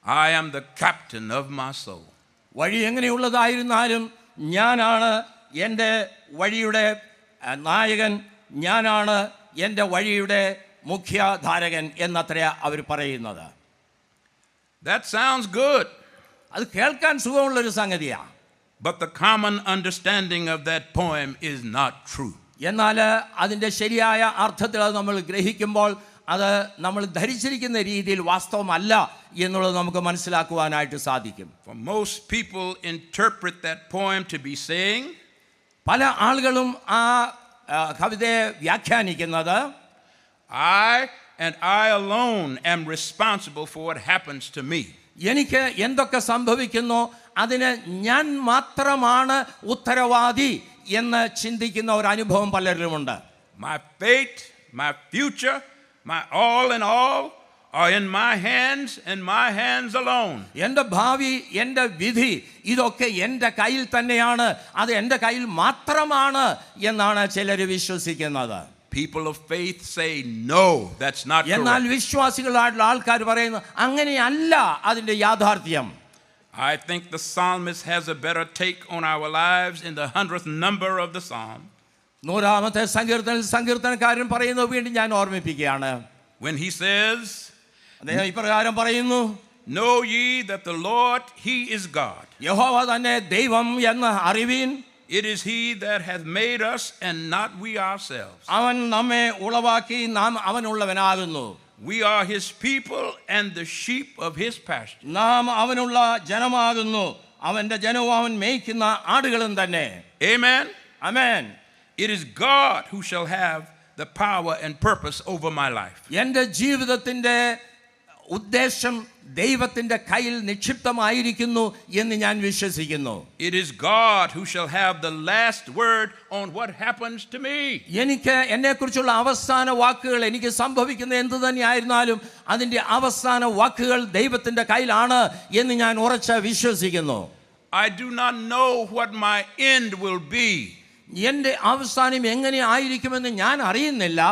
I am the captain of my soul. വഴി എങ്ങനെയുള്ളതായിരുന്നാലും ഞാനാണ് എൻ്റെ വഴിയുടെ നായകൻ, ഞാനാണ് എൻ്റെ വഴിയുടെ മുഖ്യധാരകൻ എന്നത്ര അവർ പറയുന്നത്. That sounds good. അത് കേൾക്കാൻ സുഖമുള്ളൊരു സംഗതിയാണ്. But the common understanding of that poem is not true. എന്നാൽ അതിൻ്റെ ശരിയായ അർത്ഥത്തിൽ അത് നമ്മൾ ഗ്രഹിക്കുമ്പോൾ അത് നമ്മൾ ധരിച്ചിരിക്കുന്ന രീതിയിൽ വാസ്തവമല്ല എന്നുള്ളത് നമുക്ക് മനസ്സിലാക്കുവാനായിട്ട് സാധിക്കും. For most people interpret that poem to be saying, പല ആളുകളും ആ കവിതയെ വ്യാഖ്യാനിക്കുന്നത്, I and I alone am responsible for what happens to me. എനിക്ക് എന്തൊക്കെ സംഭവിക്കുന്നോ അതിന് ഞാൻ മാത്രമാണ് ഉത്തരവാദി എന്ന് ചിന്തിക്കുന്ന ഒരു അനുഭവം പലരിലുമുണ്ട്. My fate, my future, my all in all are in my hands and my hands alone. എൻ്റെ ഭാവി, എൻ്റെ വിധി ഇതൊക്കെ എൻ്റെ കയ്യിൽ തന്നെയാണ്, അത് എൻ്റെ കയ്യിൽ മാത്രമാണ് എന്നാണ് ചിലർ വിശ്വസിക്കുന്നത്. People of faith say no, that's not എന്നാൽ correct. വിശ്വാസികളായിട്ടുള്ള ആൾക്കാർ പറയുന്നു അങ്ങനെയല്ല അതിൻ്റെ യാഥാർത്ഥ്യം. I think the psalmist has a better take on our lives in the 100th number of the psalm. 100-ാമത്തെ സങ്കീർത്തനക്കാരൻ പറയുന്നത് വീണ്ടും ഞാൻ ഓർമ്മിപ്പിക്കുകയാണ്. When he says, അദ്ദേഹം ഇപ്രകാരം പറയുന്നു, know ye that the Lord, he is God. യഹോവ തന്നെ ദൈവം എന്ന് അറിവീൻ. It is he that hath made us and not we ourselves. അവൻ നമ്മെ ഉളവാക്കി, നാം അവനുള്ളവനാകുന്നു. We are his people and the sheep of his pasture. നാം അവനുള്ള ജനമാകുന്നു, അവന്റെ ജനവും അവൻ മേയ്ക്കുന്ന ആടുകളും തന്നെ. Amen. Amen. It is God who shall have the power and purpose over my life. എൻ്റെ ജീവിതത്തിൻ്റെ ഉദ്ദേശം ദൈവത്തിൻ്റെ കയ്യിൽ നിക്ഷിപ്തമായിരിക്കുന്നു എന്ന് ഞാൻ വിശ്വസിക്കുന്നു. It is God who shall have the last word on what happens to me. എനിക്ക് എന്നെക്കുറിച്ചുള്ള അവസാന വാക്കുകൾ, എനിക്ക് സംഭവിക്കുന്ന എന്തു തന്നെയായിരുന്നാലും അതിൻ്റെ അവസാന വാക്കുകൾ ദൈവത്തിൻ്റെ കയ്യിലാണ് എന്ന് ഞാൻ ഉറച്ച് വിശ്വസിക്കുന്നു. I do not know what my end will be. എൻ്റെ അവസാനം എങ്ങനെ ആയിരിക്കുമെന്ന് ഞാൻ അറിയുന്നില്ല.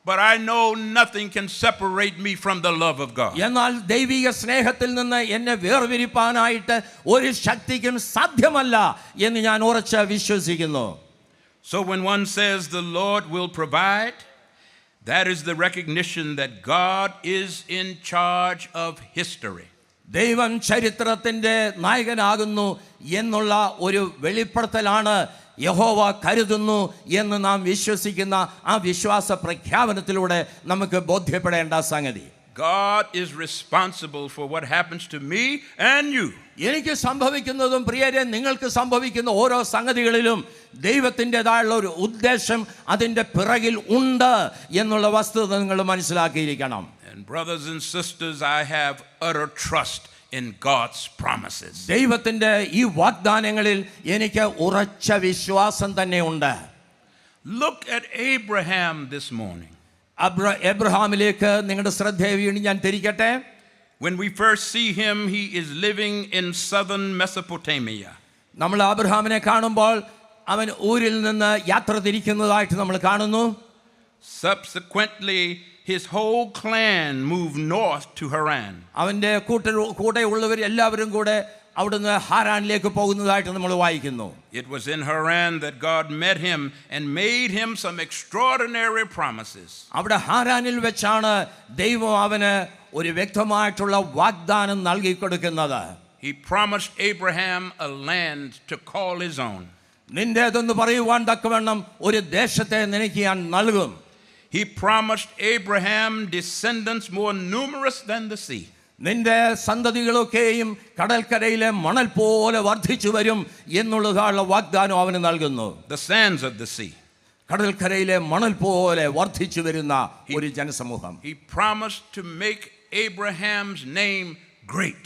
But I know nothing can separate me from the love of God. എന്നാൽ ദൈവിക സ്നേഹത്തിൽ നിന്ന് എന്നെ വേർതിരിപ്പാനായിട്ട് ഒരു ശക്തിക്കും സാധ്യമല്ല എന്ന് ഞാൻ ഉറച്ച് വിശ്വസിക്കുന്നു. So when one says the Lord will provide, that is the recognition that God is in charge of history. ദൈവം ചരിത്രത്തിൻ്റെ നായകനാകുന്നു എന്നുള്ള ഒരു വെളിപ്പെടുത്തലാണ് യഹോവ കരുതുന്നു എന്ന് നാം വിശ്വസിക്കുന്ന ആ വിശ്വാസ പ്രഖ്യാപനത്തിലൂടെ നമുക്ക് ബോധ്യപ്പെടേണ്ട സംഗതി. God is responsible for what happens to me and you. എനിക്ക് സംഭവിക്കുന്നതും പ്രിയരെ നിങ്ങൾക്ക് സംഭവിക്കുന്ന ഓരോ സംഗതികളിലും ദൈവത്തിൻ്റെതായുള്ള ഒരു ഉദ്ദേശം അതിൻ്റെ പിറകിൽ ഉണ്ട് എന്നുള്ള വസ്തുത നിങ്ങൾ മനസ്സിലാക്കിയിരിക്കണം. And brothers and sisters, I have utter trust in God's promises. ദൈവത്തിൻ്റെ ഈ വാഗ്ദാനങ്ങളിൽ എനിക്ക് ഉറച്ച വിശ്വാസം തന്നെ ഉണ്ട്. Look at Abraham this morning. എബ്രഹാമിലേക്ക് നിങ്ങളുടെ ശ്രദ്ധയെ വീണ്ടും ഞാൻ തിരിക്കട്ടെ. When we first see him, he is living in southern Mesopotamia. നമ്മൾ അബ്രഹാമിനെ കാണുമ്പോൾ അവൻ ഊരിൽ നിന്ന് യാത്ര തിരിക്കുന്നതായിട്ട് നമ്മൾ കാണുന്നു. Subsequently, his whole clan moved north to Haran. അവൻ്റെ കൂടെ ഉള്ളവർ എല്ലാവരും കൂടെ അവിടുന്ന് ഹാരാനിലേക്ക് പോകുന്നതായിട്ട് നമ്മൾ വായിക്കുന്നു. It was in Haran that God met him and made him some extraordinary promises. അവിടെ ഹാരാനിൽ വെച്ചാണ് ദൈവം അവന് ഒരു വ്യക്തമായിട്ടുള്ള വാഗ്ദാനം നൽകി കൊടുക്കുന്നത്. He promised Abraham a land to call his own. നിന്റേതെന്ന് പറയുവാൻ തക്കവണ്ണം ഒരു ദേശത്തെ നിനക്ക് ഞാൻ നൽകും. He promised Abraham descendants more numerous than the sea. നിന്റെ സന്തതികളൊക്കെയും കടൽക്കരയിലെ മണൽ പോലെ വർദ്ധിച്ചു വരും എന്നുള്ളതായുള്ള വാഗ്ദാനം അവന് നൽകുന്നു. The sands of the sea. കടൽക്കരയിലെ മണൽ പോലെ വർദ്ധിച്ചു വരുന്ന ഒരു ജനസമൂഹം. He promised to make Abraham's name great.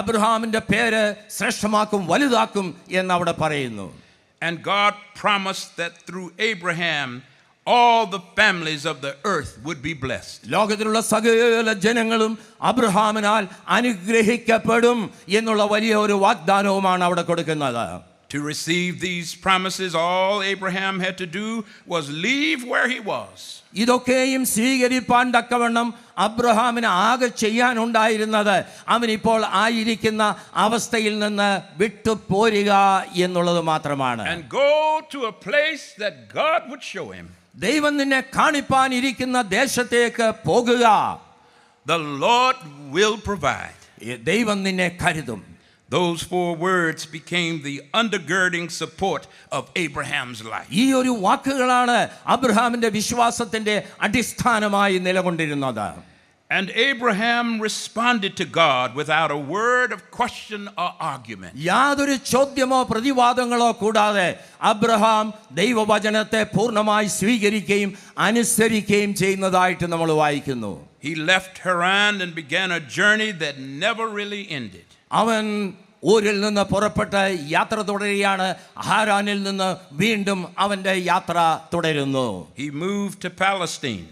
അബ്രഹാമിന്റെ പേര് ശ്രേഷ്ഠമാക്കും, വലുതാക്കും എന്ന് അവിടെ പറയുന്നു. And God promised that through Abraham all the families of the earth would be blessed. ലോകത്തിലുള്ള സകല ജനങ്ങളും അബ്രഹാമിനാൽ അനുഗ്രഹിക്കപ്പെടും എന്നുള്ള വലിയ ഒരു വാഗ്ദാനവുമാണ് അവിടെ കൊടുക്കുന്നത്. To receive these promises, all Abraham had to do was leave where he was. ഇതൊക്കെയും സ്വീകരിപ്പാൻ തക്കവണ്ണം അബ്രഹാമിന് ആകെ ചെയ്യാനുണ്ടായിരുന്നത് അവനിപ്പോൾ ആയിരിക്കുന്ന അവസ്ഥയിൽ നിന്ന് വിട്ടുപോരുക എന്നുള്ളത് മാത്രമാണ്. And go to a place that God would show him. ദൈവം നിന്നെ കാണിപ്പാൻ ഇരിക്കുന്ന ദേശത്തേക്ക് പോകുക. The Lord will provide. ദൈവം നിന്നെ കരുതും. Those 4 words became the undergirding support of Abraham's life. ഈ ഒരു വാക്കുകളാണ് അബ്രഹാമിന്റെ വിശ്വാസത്തിന്റെ അടിസ്ഥാനമായി നിലകൊണ്ടിരുന്നത്. And Abraham responded to God without a word of question or argument. യാതൊരു ചോദ്യമോ പ്രതിവാദങ്ങളോ കൂടാതെ അബ്രഹാം ദൈവവചനത്തെ പൂർണ്ണമായി സ്വീകരിക്കുകയും അനുസരിക്കുകയും ചെയ്യുന്നതായിട്ട് നമ്മൾ വായിക്കുന്നു. He left Haran and began a journey that never really ended. അവൻ ഊരിൽ നിന്ന് പുറപ്പെട്ട് യാത്ര തുടരുകയാണ്. ഹാരാനിൽ നിന്ന് വീണ്ടും അവന്റെ യാത്ര തുടരുന്നു. He moved to Palestine.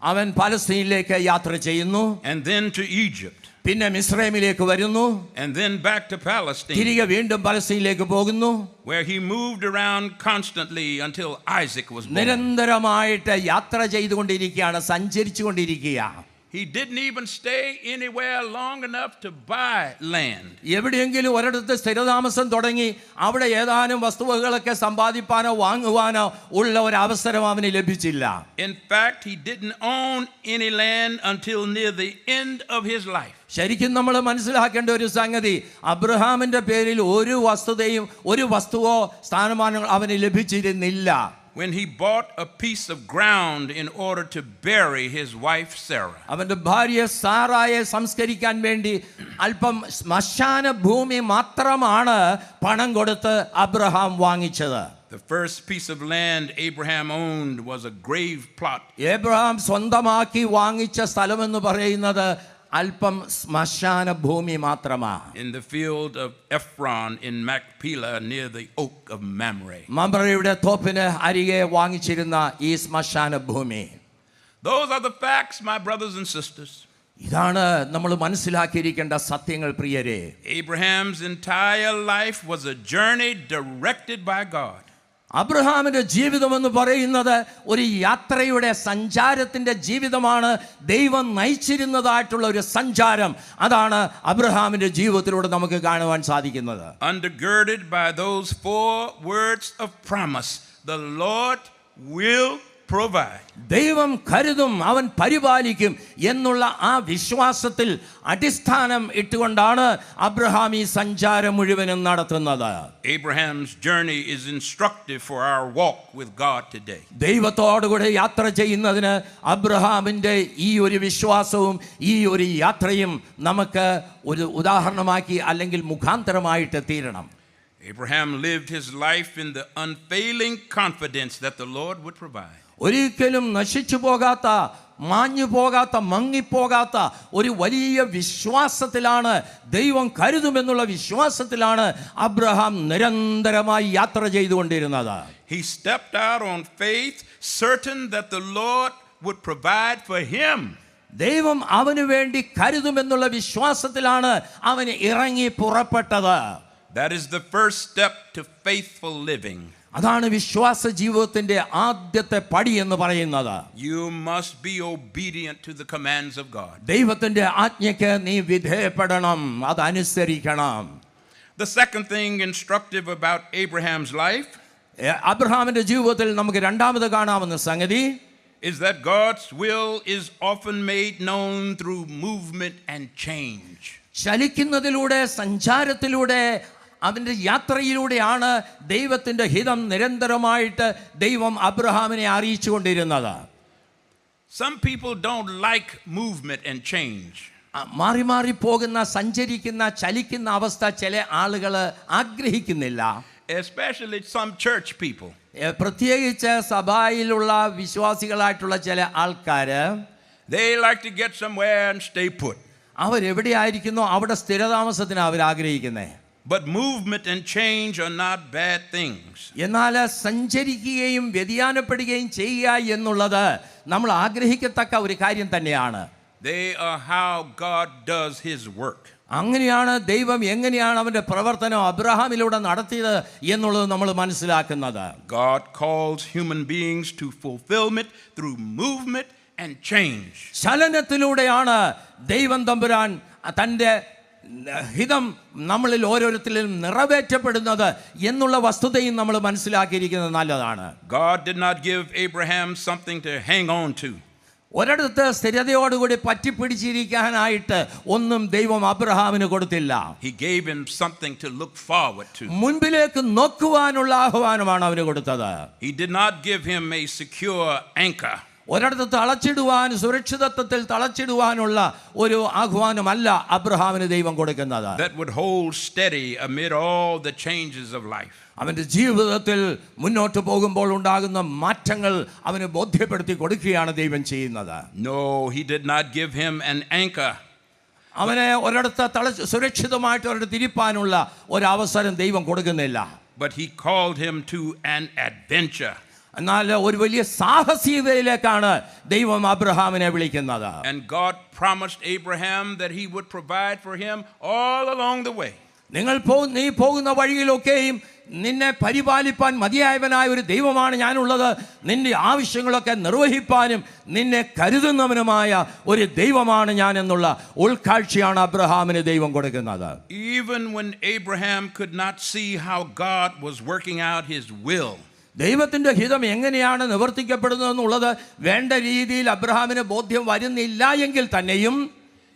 അവൻ പലസ്തീനിലേക്ക് യാത്ര ചെയ്യുന്നു. And then to Egypt. പിന്നെ മിസ്രൈമിലേക്ക് വരുന്നു. And then back to Palestine. തിരികെ വീണ്ടും പലസ്തീനിലേക്ക് പോകുന്നു. Where he moved around constantly until Isaac was born. നിരന്തരമായിട്ട് യാത്ര ചെയ്തുകൊണ്ടിരിക്കുകയാണ്, സഞ്ചരിച്ചു കൊണ്ടിരിക്കുക. He didn't even stay anywhere long enough to buy land. എവിടെയെങ്കിലും ഒരിടത്ത് സ്ഥിരതാമസം തുടങ്ങി അവിടെ ഏതാനും വസ്തുവകളൊക്കെ സമ്പാദിപ്പാനോ വാങ്ങുവാനോ ഉള്ള ഒരു അവസരം അവന് ലഭിച്ചില്ല. In fact, he didn't own any land until near the end of his life. ശരിക്കും നമ്മൾ മനസ്സിലാക്കേണ്ട ഒരു സംഗതി, അബ്രഹാമിന്റെ പേരിൽ ഒരു വസ്തുതയും ഒരു വസ്തുവോ സ്ഥാനമാനങ്ങൾ അവന് ലഭിച്ചിരുന്നില്ല. When he bought a piece of ground in order to bury his wife Sarah. അവന്റെ ഭാര്യ സാറായെ സംസ്കരിക്കാൻ വേണ്ടി അല്പം ശ്മശാന ഭൂമി മാത്രമാണ് പണം കൊടുത്ത് അബ്രഹാം വാങ്ങിച്ചത്. The first piece of land Abraham owned was a grave plot. Abraham സ്വന്തമാക്കി വാങ്ങിച്ച സ്ഥലമെന്ന് പറയുന്നത് അല്പം ശ്മശാന ഭൂമി മാത്രമാണ്. In the field of Ephron in Machpelah near the oak of Mamre. മമ്രയുടെ തോപ്പിന് അരികെ വാങ്ങിച്ചിരുന്ന ഈ ശ്മശാന ഭൂമി. Those are the facts, my brothers and sisters. ഇതാണ് നമ്മൾ മനസ്സിലാക്കിയിരിക്കേണ്ട സത്യങ്ങൾ പ്രിയരെ. Abraham's entire life was a journey directed by God. അബ്രഹാമിന്റെ ജീവിതം എന്ന് പറയുന്നത് ഒരു യാത്രയുടെ സഞ്ചാരത്തിന്റെ ജീവിതമാണ്. ദൈവം നയിച്ചിരുന്നതായിട്ടുള്ള ഒരു സഞ്ചാരം, അതാണ് അബ്രഹാമിന്റെ ജീവിതത്തിലൂടെ നമുക്ക് കാണുവാൻ സാധിക്കുന്നത്. Undergirded by those 4 words of promise, the Lord will provide. ദൈവം കരുതും, അവൻ പരിപാലിക്കും എന്നുള്ള ആ വിശ്വാസത്തിൽ അടിസ്ഥാനം ഇട്ടുകൊണ്ടാണ് അബ്രഹാം ഈ സഞ്ചാരം മുഴുവനും നടത്തുന്നത്. Abraham's journey is instructive for our walk with God today. ദൈവത്തോടുകൂടെ യാത്ര ചെയ്യുന്നതിന് അബ്രഹാമിന്റെ ഈ ഒരു വിശ്വാസവും ഈ ഒരു യാത്രയും നമുക്ക് ഒരു ഉദാഹരണമാക്കി അല്ലെങ്കിൽ മുഖാന്തരമായിട്ട് തീരണം. Abraham lived his life in the unfailing confidence that the Lord would provide. ഒരിക്കലും നശിച്ചു പോകാത്ത, മാഞ്ഞു പോകാത്ത, മങ്ങിപ്പോകാത്ത ഒരു വലിയ വിശ്വാസത്തിലാണ്, ദൈവം കരുതുമെന്നുള്ള വിശ്വാസത്തിലാണ് അബ്രഹാം നിരന്തരമായി യാത്ര ചെയ്തുകൊണ്ടിരുന്നത്. He stepped out on faith, certain that the Lord would provide for him. ദൈവം അവന് വേണ്ടി കരുതുമെന്നുള്ള വിശ്വാസത്തിലാണ് അവന് ഇറങ്ങി പുറപ്പെട്ടത്. That is the first step to faithful living. അതാണ് വിശ്വാസ ജീവിതത്തിന്റെ ആദ്യത്തെ പടി എന്ന് പറയുന്നത്. You must be obedient to the commands of God. ദൈവത്തിന്റെ ആജ്ഞയ്ക്ക് നീ വിധേയപ്പെടണം, അതനുസരിക്കണം. The second thing instructive about Abraham's life അബ്രഹാമിന്റെ ജീവിതത്തിൽ നമുക്ക് രണ്ടാമത് കാണാവുന്ന സംഗതി is that God's will is often made known through movement and change. ചലിക്കുന്നതിലൂടെ, സഞ്ചാരത്തിലൂടെ, അവൻ്റെ യാത്രയിലൂടെയാണ് ദൈവത്തിൻ്റെ ഹിതം നിരന്തരമായിട്ട് ദൈവം അബ്രഹാമിനെ അറിയിച്ചു കൊണ്ടിരുന്നത്. Some people don't like movement and change. മാറി മാറി പോകുന്ന, സഞ്ചരിക്കുന്ന, ചലിക്കുന്ന അവസ്ഥ ചില ആളുകൾ ആഗ്രഹിക്കുന്നില്ല. Especially some church people. പ്രത്യേകിച്ച് സഭയിലുള്ള വിശ്വാസികളായിട്ടുള്ള ചില ആൾക്കാർ, They like to get somewhere and stay put. അവരെവിടെയായിരിക്കുന്നോ അവിടെ സ്ഥിരതാമസത്തിന് അവർ ആഗ്രഹിക്കുന്നത്. But movement and change are not bad things. എന്നാൽ സഞ്ചരിക്കുകയും വ്യതിയാനപ്പെടുകയും ചെയ്യുക എന്നുള്ളത് നമ്മൾ ആഗ്രഹിക്കത്തക്ക ഒരു കാര്യം തന്നെയാണ്. They are how God does his work. അങ്ങനെയാണ് ദൈവം എങ്ങനെയാണ് അവൻ്റെ പ്രവർത്തനം അബ്രഹാമിലൂടെ നടത്തിയത് എന്നുള്ളത് നമ്മൾ മനസ്സിലാക്കുന്നത്. God calls human beings to fulfillment through movement and change. ചലനത്തിലൂടെയാണ് ദൈവം തമ്പുരാൻ തൻ്റെ ഹിതം നമ്മളിൽ ഓരോരുത്തരിലും നിറവേറ്റപ്പെടുന്നത് എന്നുള്ള വസ്തുതയും നമ്മൾ മനസ്സിലാക്കിയിരിക്കുന്നത് നല്ലതാണ്. God did not give Abraham something to hang on to. ഒരിടത്ത് സ്ഥിരതയോടുകൂടി പറ്റിപ്പിടിച്ചിരിക്കാനായിട്ട് ഒന്നും ദൈവം അബ്രഹാമിന് കൊടുത്തില്ല. He gave him something to look forward to. മുൻപിലേക്ക് നോക്കുവാനുള്ള ആഹ്വാനമാണ് അവന് കൊടുത്തത്. He did not give him a secure anchor. ഒരിടത്ത് തളച്ചിടുവാൻ, സുരക്ഷിതത്വത്തിൽ തളച്ചിടുവാനുള്ള ഒരു ആഹ്വാനമല്ല അബ്രഹാമിന് ദൈവം കൊടുക്കുന്നത്. That would hold steady amid all the changes of life. അവൻ്റെ ജീവിതത്തിൽ മുന്നോട്ട് പോകുമ്പോൾ ഉണ്ടാകുന്ന മാറ്റങ്ങൾ അവന് ബോധ്യപ്പെടുത്തി കൊടുക്കുകയാണ് ദൈവം ചെയ്യുന്നത്. No, he did not give him an anchor. അവനെ ഒരിടത്ത് സുരക്ഷിതമായിട്ട് ഒരിടത്ത് തിരിപ്പാനുള്ള ഒരവസരം ദൈവം കൊടുക്കുന്നില്ല. But he called him to an adventure. എന്നാൽ ഒരു വലിയ സാഹസികതയിലേക്കാണ് ദൈവം അബ്രഹാമിനെ വിളിക്കുന്നത്. And God promised Abraham that he would provide for him all along the way. നീ പോകുന്ന വഴിയിലൊക്കെയും നിന്നെ പരിപാലിപ്പാൻ മതിയായവനായ ഒരു ദൈവമാണ് ഞാനുള്ളത്. നിന്റെ ആവശ്യങ്ങളൊക്കെ നിർവഹിപ്പാനും നിന്നെ കരുതുന്നവനുമായ ഒരു ദൈവമാണ് ഞാൻ എന്നുള്ള ഉൾക്കാഴ്ചയാണ് അബ്രഹാമിന് ദൈവം കൊടുക്കുന്നത്. Even when Abraham could not see how God was working out his will. ദൈവത്തിൻ്റെ ഹിതം എങ്ങനെയാണ് നിവർത്തിക്കപ്പെടുന്നതെന്നുള്ളത് വേണ്ട രീതിയിൽ അബ്രഹാമിന് ബോധ്യം വരുന്നില്ല എങ്കിൽ തന്നെയും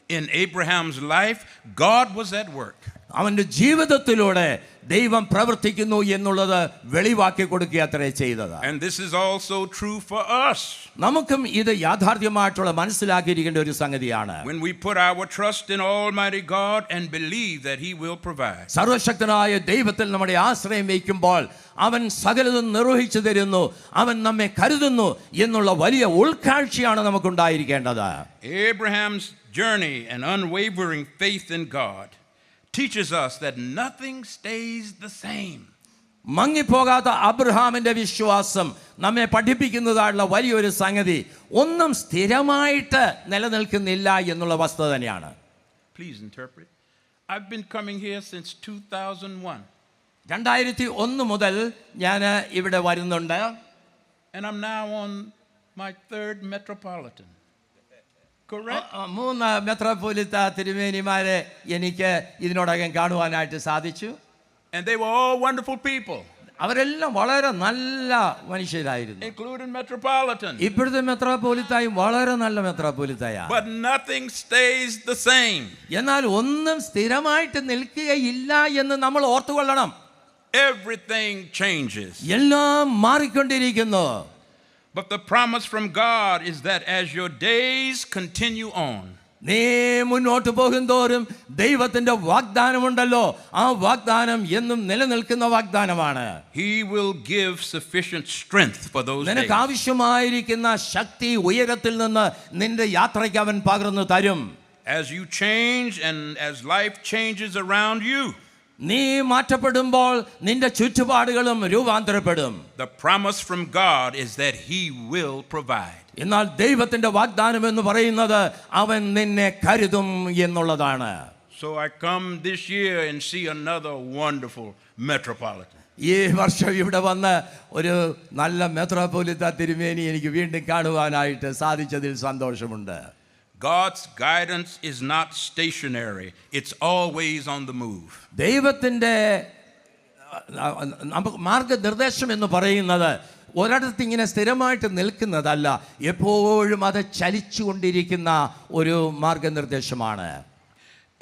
in Abraham's life, God was at work. അവൻ്റെ ജീവിതത്തിലൂടെ ദൈവം പ്രവർത്തിക്കുന്നു എന്നുള്ളത് വെളിവാക്കി കൊടുക്കുക അത്രേ ചെയ്തത്. And this is also true for us. നമുക്കും ഇത് യാഥാർത്ഥ്യമായിട്ടുള്ള മനസ്സിലാക്കിയിരിക്കേണ്ട ഒരു സംഗതിയാണ്. When we put our trust in Almighty God and believe that He will provide. സർവശക്തനായ ദൈവത്തിൽ നമ്മുടെ ആശ്രയം വയ്ക്കുമ്പോൾ അവൻ സകലതും നിർവഹിച്ചു തരുന്നു, അവൻ നമ്മെ കരുതുന്നു എന്നുള്ള വലിയ ഉൾക്കാഴ്ചയാണ് നമുക്കുണ്ടായിരിക്കേണ്ടത്. Abraham's journey and unwavering faith in God teaches us that nothing stays the same. മങ്ങിപ്പോകാത്ത അബ്രഹാമിന്റെ വിശ്വാസം നമ്മെ പഠിപ്പിക്കുന്നതായുള്ള വലിയൊരു സംഗതി ഒന്നും സ്ഥിരമായിട്ട് നിലനിൽക്കുന്നില്ല എന്നുള്ള വസ്തുത തന്നെയാണ്. Please interpret. I've been coming here since 2001. 2001 മുതൽ ഞാൻ ഇവിടെ വരുന്നുണ്ട്. And I'm now on my third metropolitan. Correct? 3 മെത്രോപൊലിത്ത തിരുമേനിമാരെ എനിക്ക് ഇതിനോടകം കാണുവാനായിട്ട് സാധിച്ചു. And they were all wonderful people. അവരെല്ലാം വളരെ നല്ല മനുഷ്യരായിരുന്നു. Including metropolitan. ഇപ്പോഴത്തെ മെത്രോപൊലിത്തായും വളരെ നല്ല മെത്രോപൊലിത്തയാ. But nothing stays the same. എന്നാൽ ഒന്നും സ്ഥിരമായിട്ട് നിൽക്കുകയില്ല എന്ന് നമ്മൾ ഓർത്തുകൊള്ളണം. Everything changes. എല്ലാം മാറിക്കൊണ്ടിരിക്കുന്നു. But the promise from God is that as your days continue on, നീ മുന്നോട്ട് പോകുന്തോറും ദൈവത്തിന്റെ വാഗ്ദാനമുണ്ടല്ലോ, ആ വാഗ്ദാനം എന്നും നിലനിൽക്കുന്ന വാഗ്ദാനമാണ്. He will give sufficient strength for those days. നിനക്ക് ആവശ്യമായിരിക്കുന്ന ശക്തി ഉയരത്തിൽ നിന്ന് നിന്റെ യാത്രയ്ക്ക് അവൻ പകർന്നു തരും. As you change and as life changes around you, നീ മാറ്റപ്പെടുമ്പോൾ നിന്റെ ചുറ്റുപാടുകളും രൂപാന്തരപ്പെടും. the promise from God is that He will provide. എന്നാൽ ദൈവത്തിന്റെ വാഗ്ദാനം എന്ന് പറയുന്നത് അവൻ നിന്നെ കരുതും എന്നുള്ളതാണ്. So I come this year and see another wonderful metropolitan. ഈ വർഷം ഇവിടെ വന്ന് ഒരു നല്ല മെത്രോപൊലിത്ത തിരുമേനി എനിക്ക് വീണ്ടും കാണുവാനായിട്ട് സാധിച്ചതിൽ സന്തോഷമുണ്ട്. God's guidance is not stationary. It's always on the move. ദൈവത്തിൻ്റെ മാർഗനിർദ്ദേശം എന്ന് പറയുന്നത് ഒരിടത്ത് ഇങ്ങനെ സ്ഥിരമായിട്ട് നിൽക്കുന്നതല്ല, എപ്പോഴും അത് ചലിച്ചുകൊണ്ടിരിക്കുന്ന ഒരു മാർഗനിർദ്ദേശമാണ്.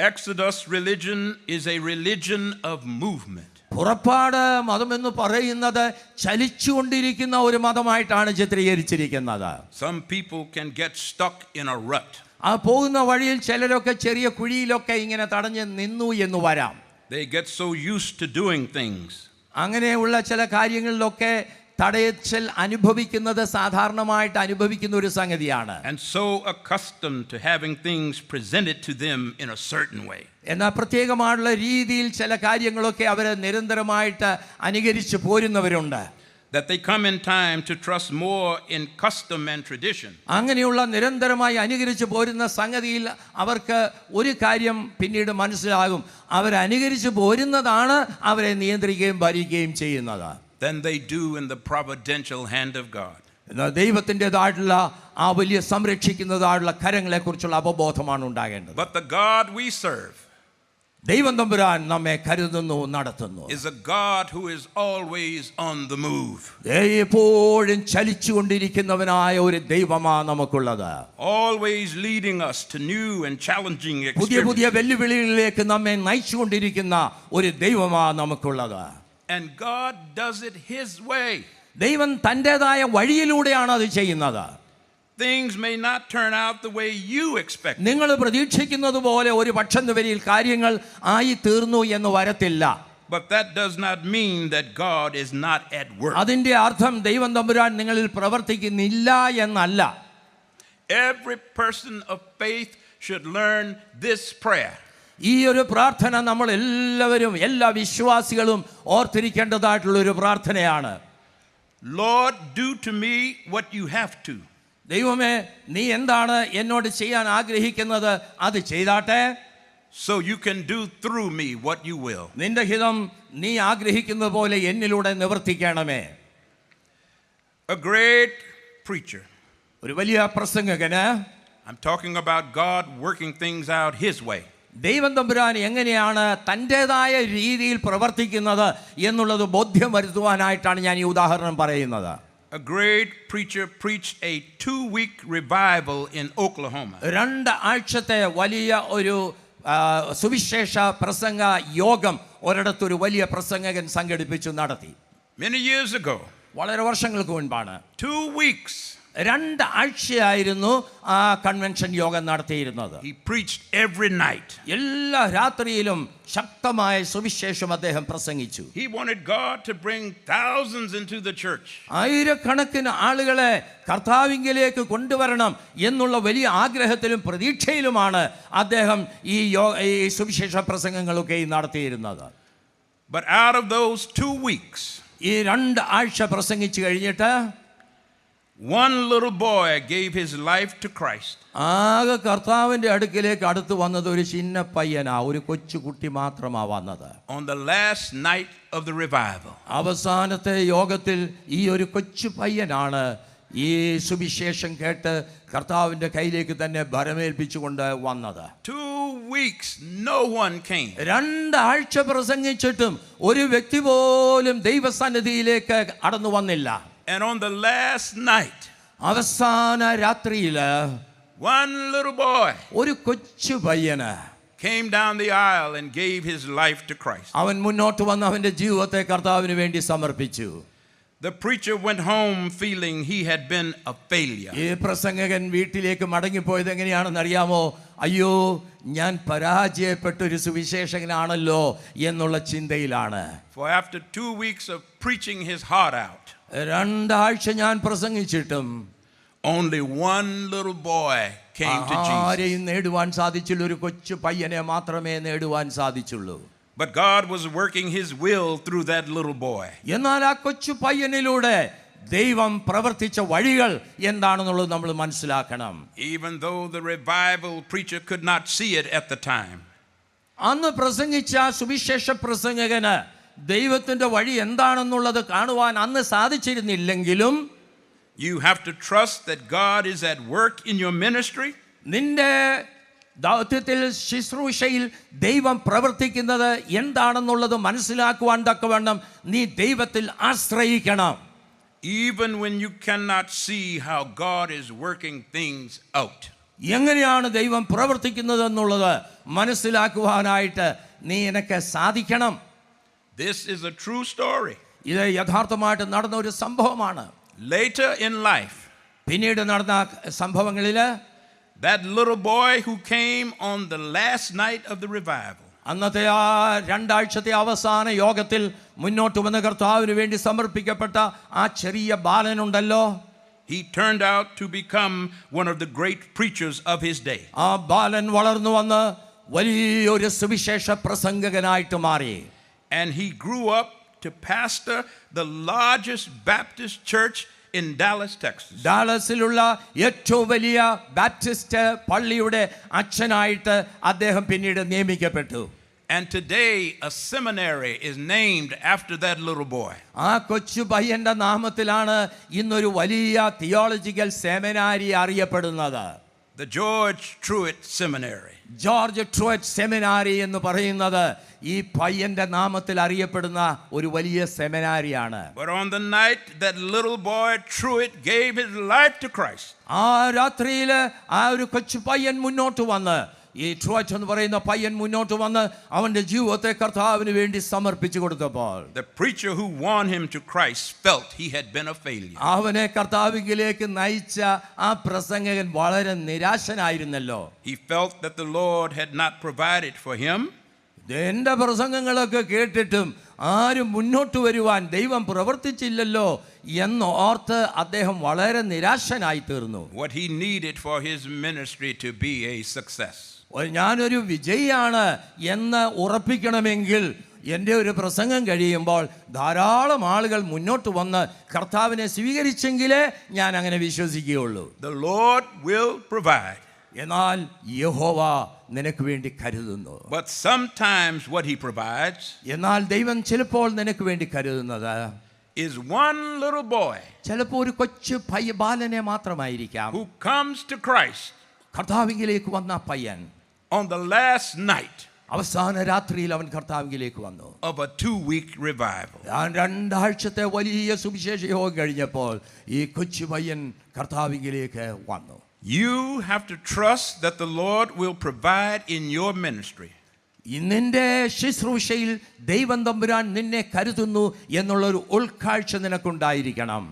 Exodus religion is a religion of movement. പുറപ്പാട് മതം എന്ന് പറയുന്നത് ചലിച്ചുകൊണ്ടിരിക്കുന്ന ഒരു മതമായിട്ടാണ് ചിത്രീകരിച്ചിരിക്കുന്നത്. Some people can get stuck in a rut. ആ പോകുന്ന വഴിയിൽ ചിലരൊക്കെ ചെറിയ കുഴിയിലൊക്കെ ഇങ്ങനെ തടഞ്ഞ് നിന്നു എന്ന് വരാം. They get so used to doing things. അങ്ങനെയുള്ള ചില കാര്യങ്ങളിലൊക്കെ തടയച്ചൽ അനുഭവിക്കുന്നത് സാധാരണമായിട്ട് അനുഭവിക്കുന്ന ഒരു സംഗതിയാണ്. And so accustomed to having things presented to them in a certain way. എന്നാൽ പ്രത്യേകമായുള്ള രീതിയിൽ ചില കാര്യങ്ങളൊക്കെ അവരെ നിരന്തരമായിട്ട് അനുകരിച്ച് പോരുന്നവരുണ്ട്. that they come in time to trust more in custom and tradition. അങ്ങനെയുള്ള നിരന്തരമായി അനുകരിച്ച് പോരുന്ന സംഗതിയിൽ അവർക്ക് ഒരു കാര്യം പിന്നീട് മനസ്സിലാകും, അവരനുകരിച്ച് പോരുന്നതാണ് അവരെ നിയന്ത്രിക്കുകയും ഭരിക്കുകയും ചെയ്യുന്നത്. Than they do in the providential hand of God. ദൈവത്തിൻ്റെതായിട്ടുള്ള ആ വലിയ സംരക്ഷിക്കുന്നതായിട്ടുള്ള കരങ്ങളെക്കുറിച്ചുള്ള അവബോധമാണ് ഉണ്ടാകേണ്ടത്. But the God we serve ദൈവം തമ്പുരാൻ നമ്മെ കരുതുന്നു, നടത്തുന്നു. is a God who is always on the move. എപ്പോഴും ചലിച്ചുകൊണ്ടിരിക്കുന്നവനായ ഒരു ദൈവമാ നമുക്കുള്ളത്. Always leading us to new and challenging പുതിയ പുതിയ experiences. വെല്ലുവിളികളിലേക്ക് നമ്മെ നയിച്ചുകൊണ്ടിരിക്കുന്ന ഒരു ദൈവമാ നമുക്കുള്ളത്. And God does it His way. ദൈവം തൻ്റെതായ വഴിയിലൂടെയാണ് അത് ചെയ്യുന്നത്. Things may not turn out the way you expect. നിങ്ങൾ പ്രതീക്ഷിക്കുന്നത് പോലെ ഒരു പക്ഷം കാര്യങ്ങൾ ആയി തീർന്നു എന്ന് വരത്തില്ല. But that does not mean that God is not at work. അതിൻ്റെ അർത്ഥം ദൈവം തമ്പുരാൻ നിങ്ങളിൽ പ്രവർത്തിക്കുന്നില്ല എന്നല്ല. Every person of faith should learn this prayer. ഈ ഒരു പ്രാർത്ഥന നമ്മൾ എല്ലാവരും, എല്ലാ വിശ്വാസികളും ഓർത്തിരിക്കേണ്ടതായിട്ടുള്ള ഒരു പ്രാർത്ഥനയാണ്. Lord, do to me what you have to. ദൈവമേ, നീ എന്താണ് എന്നോട് ചെയ്യാൻ ആഗ്രഹിക്കുന്നത് അത് ചെയ്താട്ടെ. So you can do through me what you will. നിന്റെ ഹിതം നീ ആഗ്രഹിക്കുന്നത് പോലെ എന്നിലൂടെ നിവർത്തിക്കണമേ. A great preacher. ഒരു വലിയ പ്രസംഗകന്, I'm talking about God working things out His way. ദൈവം തമ്പുരാൻ എങ്ങനെയാണ് തൻ്റെതായ രീതിയിൽ പ്രവർത്തിക്കുന്നത് എന്നുള്ളത് ബോധ്യം വരുത്തുവാനായിട്ടാണ് ഞാൻ ഈ ഉദാഹരണം പറയുന്നത്. A great preacher preached a 2-week revival in Oklahoma. 2 ആഴ്ചത്തെ വലിയ ഒരു സുവിശേഷ പ്രസംഗ യോഗം ഒരിടത്തൊരു വലിയ പ്രസംഗകൻ സംഘടിപ്പിച്ചു നടത്തി. Many years ago. വളരെ വർഷങ്ങൾക്ക് മുൻപാണ്. 2 weeks. 2 ആഴ്ചയായിരുന്നു ആ കൺവെൻഷൻ യോഗം നടത്തിയിരുന്നത്. He preached every night. എല്ലാ രാത്രിയിലും ശക്തമായ സുവിശേഷം അദ്ദേഹം പ്രസംഗിച്ചു. He wanted God to bring thousands into the church. ആയിരക്കണക്കിന് ആളുകളെ കർത്താവിങ്കലേക്ക് കൊണ്ടുവരണം എന്നുള്ള വലിയ ആഗ്രഹത്തിലും പ്രതീക്ഷയിലുമാണ് അദ്ദേഹം ഈ സുവിശേഷ പ്രസംഗങ്ങളൊക്കെ നടത്തിയിരുന്നത്. But out of those 2 weeks, ഈ 2 ആഴ്ച പ്രസംഗിച്ചു കഴിഞ്ഞിട്ട് one little boy gave his life to Christ. ആകെ കർത്താവിന്റെ അടുക്കിലേക്ക് അടുത്ത് വന്നത് ഒരു ചിന്ന പയ്യനാ, ഒരു കൊച്ചു കുട്ടി മാത്രമാ വന്നത്. On the last night of the revival. അവസാനത്തെ യോഗത്തിൽ ഈ ഒരു കൊച്ചു പയ്യനാണ് ഈ സുവിശേഷം കേട്ട് കർത്താവിന്റെ കയ്യിലേക്ക് തന്നെ ഭരമേൽപ്പിച്ചുകൊണ്ട് വന്നത്. 2 weeks, no one came. 2 ആഴ്ച പ്രസംഗിച്ചിട്ടും ഒരു വ്യക്തി പോലും ദൈവസന്നിധിയിലേക്ക് കടന്നു വന്നില്ല. And on the last night, അവസാന രാത്രിയില് one little boy ഒരു കൊച്ചു പയ്യന് came down the aisle and gave his life to Christ. അവൻ മുന്നോട്ട് വന്ന് അവന്റെ ജീവിതത്തെ കർത്താവിന് വേണ്ടി സമർപ്പിച്ചു. The preacher went home feeling he had been a failure. ഈ പ്രസംഗകൻ വീട്ടിലേക്ക് മടങ്ങിപ്പോയത് എങ്ങനെയാണെന്ന് അറിയാമോ? അയ്യോ, ഞാൻ പരാജയപ്പെട്ടൊരു സുവിശേഷകനാണല്ലോ എന്നുള്ള ചിന്തയിലാണ്. For after 2 weeks of preaching his heart out, 2 ആഴ്ച ഞാൻ പ്രസംഗിച്ചിട്ടും only one little boy came to Jesus. ആരെയും നേടുവാൻ സാധിച്ചുള്ളൂ, ഒരു കൊച്ചു പയ്യനെ മാത്രമേ നേടുവാൻ സാധിച്ചുള്ളൂ. But God was working His will through that little boy. എന്നാൽ ആ കൊച്ചു പയ്യനിലൂടെ ദൈവം പ്രവർത്തിച്ച വഴികൾ എന്താണെന്നുള്ളത് നമ്മൾ മനസ്സിലാക്കണം. Even though the revival preacher could not see it at the time. അന്ന് പ്രസംഗിച്ച സുവിശേഷ പ്രസംഗകന് ദൈവത്തിന്റെ വഴി എന്താണെന്നുള്ളത് കാണുവാൻ അന്ന് സാധിച്ചിരുന്നില്ലെങ്കിലും, you have to trust that God is at work in your ministry. നിന്റെ ദൗത്യത്തിൽ ശുശ്രൂഷയിൽ ദൈവം പ്രവർത്തിക്കുന്നത് എന്താണെന്നുള്ളത് മനസ്സിലാക്കുവാൻ തക്കവണ്ണം നീ ദൈവത്തിൽ ആശ്രയിക്കണം. Even when you cannot see how God is working things out. എങ്ങനെയാണ് ദൈവം പ്രവർത്തിക്കുന്നത് എന്നുള്ളത് മനസ്സിലാക്കുവാനായിട്ട് നീ എനിക്ക് സാധിക്കണം. This is a true story. ഇത് യഥാർത്ഥമായിട്ട് നടന്ന ഒരു സംഭവമാണ്. Later in life, പിന്നീട് നടന്ന സംഭവങ്ങളില് that little boy who came on the last night of the revival, അന്നത്തെ ആ 2 ആഴ്ചത്തെ അവസാന യോഗത്തിൽ മുന്നോട്ട് വന്ന കർത്താവിന് വേണ്ടി സമർപ്പിക്കപ്പെട്ട ആ ചെറിയ ബാലനുണ്ടല്ലോ, he turned out to become one of the great preachers of his day. ആ ബാലൻ വളർന്നു വന്ന് വലിയൊരു സുവിശേഷ പ്രസംഗകനായിട്ട് മാറി. And he grew up to pastor the largest Baptist church in Dallas, Texas. ഡാലസിലുള്ള ഏറ്റവും വലിയ ബാപ്റ്റിസ്റ്റ് പള്ളിയുടെ അച്ഛനായിട്ട് അദ്ദേഹം പിന്നീട് നിയമിക്കപ്പെട്ടു. And today a seminary is named after that little boy. ആ കൊച്ചു പയ്യന്റെ നാമത്തിലാണ് ഇന്നൊരു വലിയ തിയോളജിക്കൽ സെമിനാരി അറിയപ്പെടുന്നത്. The George Truett Seminary. George Truett seminary എന്ന് പറയുന്നത് ഈ പയ്യന്റെ നാമത്തിൽ അറിയപ്പെടുന്ന ഒരു വലിയ സെമിനാരിയാണ്. But on the night that little boy Truett gave his life to Christ, ആ രാത്രിയിൽ ആ ഒരു കൊച്ചു പയ്യൻ മുന്നോട്ട് വന്ന്, ഈ ട്രൂവറ്റ് എന്ന് പറയുന്ന പയ്യൻ മുന്നോട്ട് വന്ന് അവന്റെ ജീവിതത്തെ കർത്താവിന് വേണ്ടി സമർപ്പിച്ചു കൊടുത്തപ്പോൾ the preacher who won him to Christ felt he had been a failure. അവനെ കർത്താവിലേക്ക് നയിച്ച ആ പ്രസംഗകൻ വളരെ നിരാശനായിരുന്നല്ലോ. He felt that the Lord had not provided for him. എന്റെ പ്രസംഗങ്ങളൊക്കെ കേട്ടിട്ടും ആരും മുന്നോട്ട് വരുവാൻ ദൈവം പ്രവർത്തിച്ചില്ലല്ലോ എന്ന് ഓർത്ത് അദ്ദേഹം വളരെ നിരാശനായി തീർന്നു. What he needed for his ministry to be a success. ഞാനൊരു വിജയിയാണ് എന്ന് ഉറപ്പിക്കണമെങ്കിൽ എൻ്റെ ഒരു പ്രസംഗം കഴിയുമ്പോൾ ധാരാളം ആളുകൾ മുന്നോട്ട് വന്ന് കർത്താവിനെ സ്വീകരിച്ചെങ്കിലേ ഞാൻ അങ്ങനെ വിശ്വസിക്കുകയുള്ളൂ. The Lord will provide. എന്നാൽ യഹോവ നിനക്ക് വേണ്ടി കരുതുന്നു. But sometimes what he provides എന്നാൽ ദൈവം ചിലപ്പോൾ നിനക്ക് വേണ്ടി കരുതുന്നത് is one little boy ചിലപ്പോൾ ഒരു കൊച്ചു ബാലനെ മാത്രമായിരിക്കാം. who comes to Christ കർത്താവിലേക്ക് വന്ന പയ്യൻ on the last night അവസാന രാത്രിയിൽ അവൻ കർത്താവിലേക്ക് വന്നു. of a 2-week revival. 2 ആഴ്ചത്തെ വലിയ സുവിശേഷ യോഗം കഴിഞ്ഞപ്പോൾ ഈ കൊച്ചു പയ്യൻ കർത്താവിലേക്ക് വന്നു. You have to trust that the Lord will provide in your ministry. നിന്റെ ശുശ്രൂഷയിൽ ദൈവം തമ്പുരാൻ നിന്നെ കരുതുന്നു എന്നുള്ളൊരു ഉൾക്കാഴ്ച നിനക്കുണ്ടായിരിക്കണം.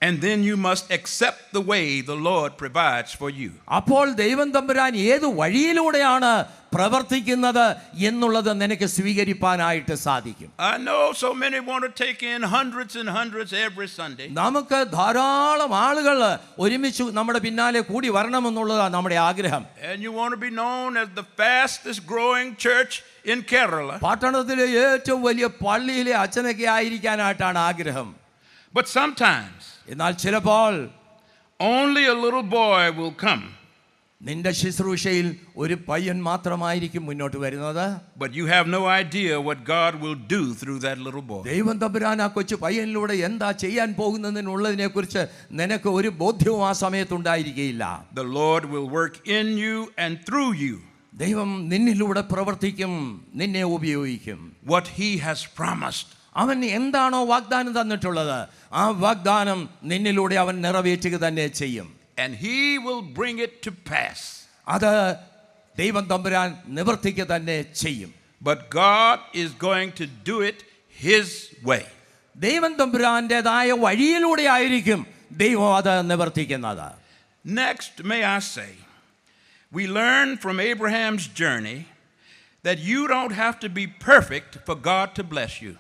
And then you must accept the way the Lord provides for you. അപ്പോൾ ദൈവം തമ്പുരാൻ ഏത് വഴിയിലൂടെയാണ് പ്രവർത്തിക്കുന്നത് എന്നുള്ളത് നിനക്ക് സ്വീകരിപ്പാനായിട്ട് സാധിക്കും. I know so many want to take in hundreds and hundreds every Sunday. നമുക്ക് ധാരാളം ആളുകൾ ഒരുമിച്ച് നമ്മുടെ പിന്നാലെ കൂടി വരണമെന്നുള്ളതാണ് നമ്മുടെ ആഗ്രഹം. And you want to be known as the fastest growing church in Kerala. പട്ടണത്തിലെ ഏറ്റവും വലിയ പള്ളിയിലെ അച്ഛനൊക്കെ ആയിരിക്കാനായിട്ടാണ് ആഗ്രഹം. But sometimes എന്നാൽ ചിലപ്പോൾ only a little boy will come. നിന്റെ ശുശ്രൂഷയിൽ ഒരു പയ്യൻ മാത്രമായിരിക്കും മുന്നോട്ട് വരുന്നത്. But you have no idea what God will do through that little boy. ദൈവം തമ്പുരാൻ ആ കൊച്ചു പയ്യനിലൂടെ എന്താ ചെയ്യാൻ പോകുന്നതിനുള്ളതിനെ കുറിച്ച് നിനക്ക് ഒരു ബോധ്യവും ആ സമയത്തുണ്ടായിരിക്കുകയില്ല. The Lord will work in you and through you ദൈവം നിന്നിലൂടെ പ്രവർത്തിക്കും, നിന്നെ ഉപയോഗിക്കും. what he has promised. അവൻ എന്താണോ വാഗ്ദാനം തന്നിട്ടുള്ളത് ആ വാഗ്ദാനം നിന്നിലൂടെ അവൻ നിറവേറ്റുക തന്നെ ചെയ്യും. And he will bring it to pass. അത് ദൈവം തമ്പുരാൻ നിവർത്തിക്കുക തന്നെ ചെയ്യും. But God is going to do it his way. ദൈവം തമ്പുരാൻ്റെതായ വഴിയിലൂടെ ആയിരിക്കും ദൈവം അത് നിവർത്തിക്കുന്നത്. Next, may I say, we learn from Abraham's journey that you don't have to be perfect for God to bless you.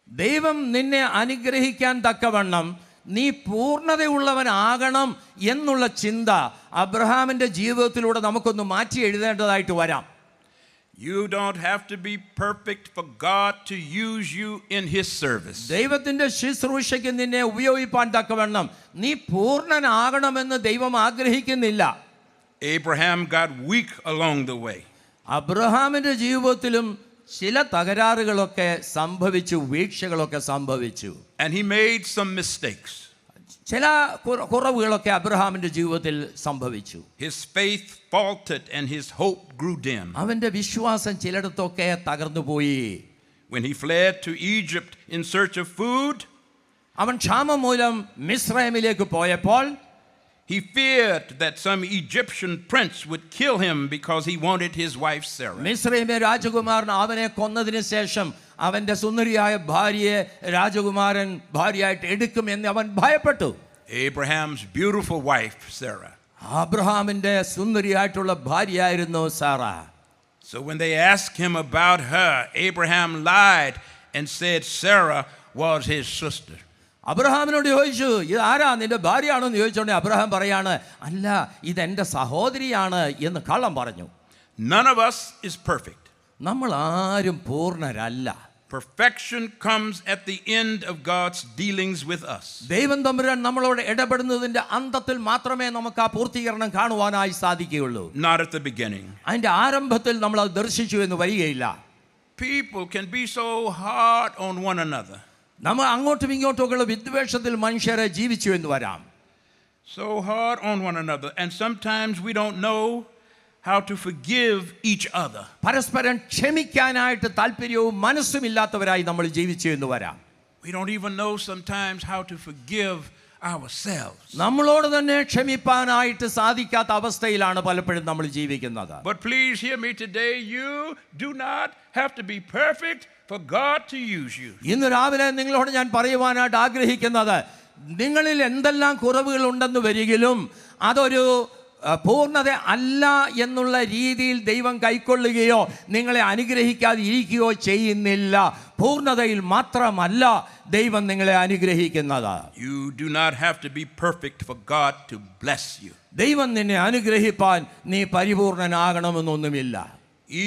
ദൈവം നിന്നെ അനുഗ്രഹിക്കാൻ തക്കവണ്ണം നീ പൂർണ്ണതയുള്ളവനാകണം എന്നുള്ള ചിന്ത അബ്രഹാമിൻ്റെ ജീവിതത്തിലൂടെ നമുക്കൊന്ന് മാറ്റി എഴുതേണ്ടതായിട്ട് വരാം. You don't have to be perfect for God to use you in his service. ദൈവത്തിൻ്റെ ശുശ്രൂഷയ്ക്ക് നിന്നെ ഉപയോഗിപ്പാൻ തക്കവണ്ണം നീ പൂർണ്ണനാകണമെന്ന് ദൈവം ആഗ്രഹിക്കുന്നില്ല. Abraham got weak along the way. അബ്രഹാമിൻ്റെ ജീവിതത്തിലും ചില തകരാറുകളൊക്കെ സംഭവിച്ചു, വീഴ്ചകളൊക്കെ സംഭവിച്ചു. And he made some mistakes. ചില കുറവുകളൊക്കെ അബ്രഹാമിൻ്റെ ജീവിതത്തിൽ സംഭവിച്ചു. His faith faltered and his hope grew dim. അവൻ്റെ വിശ്വാസം ചിലയിടത്തൊക്കെ തകർന്നുപോയി. When he fled to Egypt in search of food, അവൻ ക്ഷാമം മൂലം മിസ്രൈമിലേക്ക് പോയപ്പോൾ he feared that some Egyptian prince would kill him because he wanted his wife Sarah. മിസ്രൈമിലെ രാജകുമാരൻ അവനെ കൊന്നതിന് ശേഷം അവൻ്റെ സുന്ദരിയായ ഭാര്യയെ രാജകുമാരൻ ഭാര്യയായിട്ട് എടുക്കും എന്ന് അവൻ ഭയപ്പെട്ടു. Abraham's beautiful wife Sarah. അബ്രഹാമിൻ്റെ സുന്ദരിയായിട്ടുള്ള ഭാര്യയായിരുന്നു Sara. So when they asked him about her, Abraham lied and said Sarah was his sister. അബ്രഹാമിനോട് ചോദിച്ചു, ഇത് ആരാ, നിന്റെ ഭാര്യയാണോ എന്ന് ചോദിച്ചോണ്ടേ അബ്രഹാം പറയാണ്, അല്ല, ഇതെൻ്റെ സഹോദരിയാണ് എന്ന് കള്ളം പറഞ്ഞു. None of us is perfect. നമ്മൾ ആരും പൂർണ്ണരല്ല. Perfection comes at the end of God's dealings with us. ദൈവം തമ്പുരാൻ നമ്മളോട് ഇടപെടുന്നതിന്റെ അന്തത്തിൽ മാത്രമേ നമുക്ക് ആ പൂർത്തീകരണം കാണുവാനായി സാധിക്കുകയുള്ളൂ. Not at the beginning. അതിന്റെ ആരംഭത്തിൽ നമ്മൾ അത് ദർശിച്ചു എന്ന് വരികയില്ല. People can be so hard on one another. നമ്മൾ അങ്ങോട്ടും ഇങ്ങോട്ടുമുള്ള വിദ്വേഷത്തിൽ മനുഷ്യരെ ജീവിച്ചു എന്ന് വരാം. So hard on one another, and sometimes we don't know how to forgive each other. പരസ്പരം ക്ഷമിക്കാനായിട്ട് താല്പര്യവും മനസ്സുമില്ലാത്തവരായി നമ്മൾ ജീവിച്ചു എന്ന് വരാം. We don't even know sometimes how to forgive ourselves. നമ്മളോട് തന്നെ ക്ഷമിപ്പാനായിട്ട് സാധിക്കാത്ത അവസ്ഥയിലാണ് പലപ്പോഴും നമ്മൾ ജീവിക്കുന്നത്. But please hear me today, you do not have to be perfect for God to use you. ഇന്ന് രാവിലെ നിങ്ങളോട് ഞാൻ പറയുവാനായിട്ട് ആഗ്രഹിക്കുന്നത്, നിങ്ങളിൽ എന്തെല്ലാം കുറവുകൾ ഉണ്ടെന്ന് വരികിലും അതൊരു പൂർണ്ണത അല്ല എന്നുള്ള രീതിയിൽ ദൈവം കൈക്കൊള്ളുകയോ നിങ്ങളെ അനുഗ്രഹിക്കാതെ ഇരിക്കുകയോ ചെയ്യുന്നില്ല. പൂർണ്ണതയിൽ മാത്രമല്ല ദൈവം നിങ്ങളെ അനുഗ്രഹിക്കുന്നത്. You do not have to be perfect for God to bless you. ദൈവം നിന്നെ അനുഗ്രഹിപ്പാൻ നീ പരിപൂർണനാകണമെന്നൊന്നുമില്ല.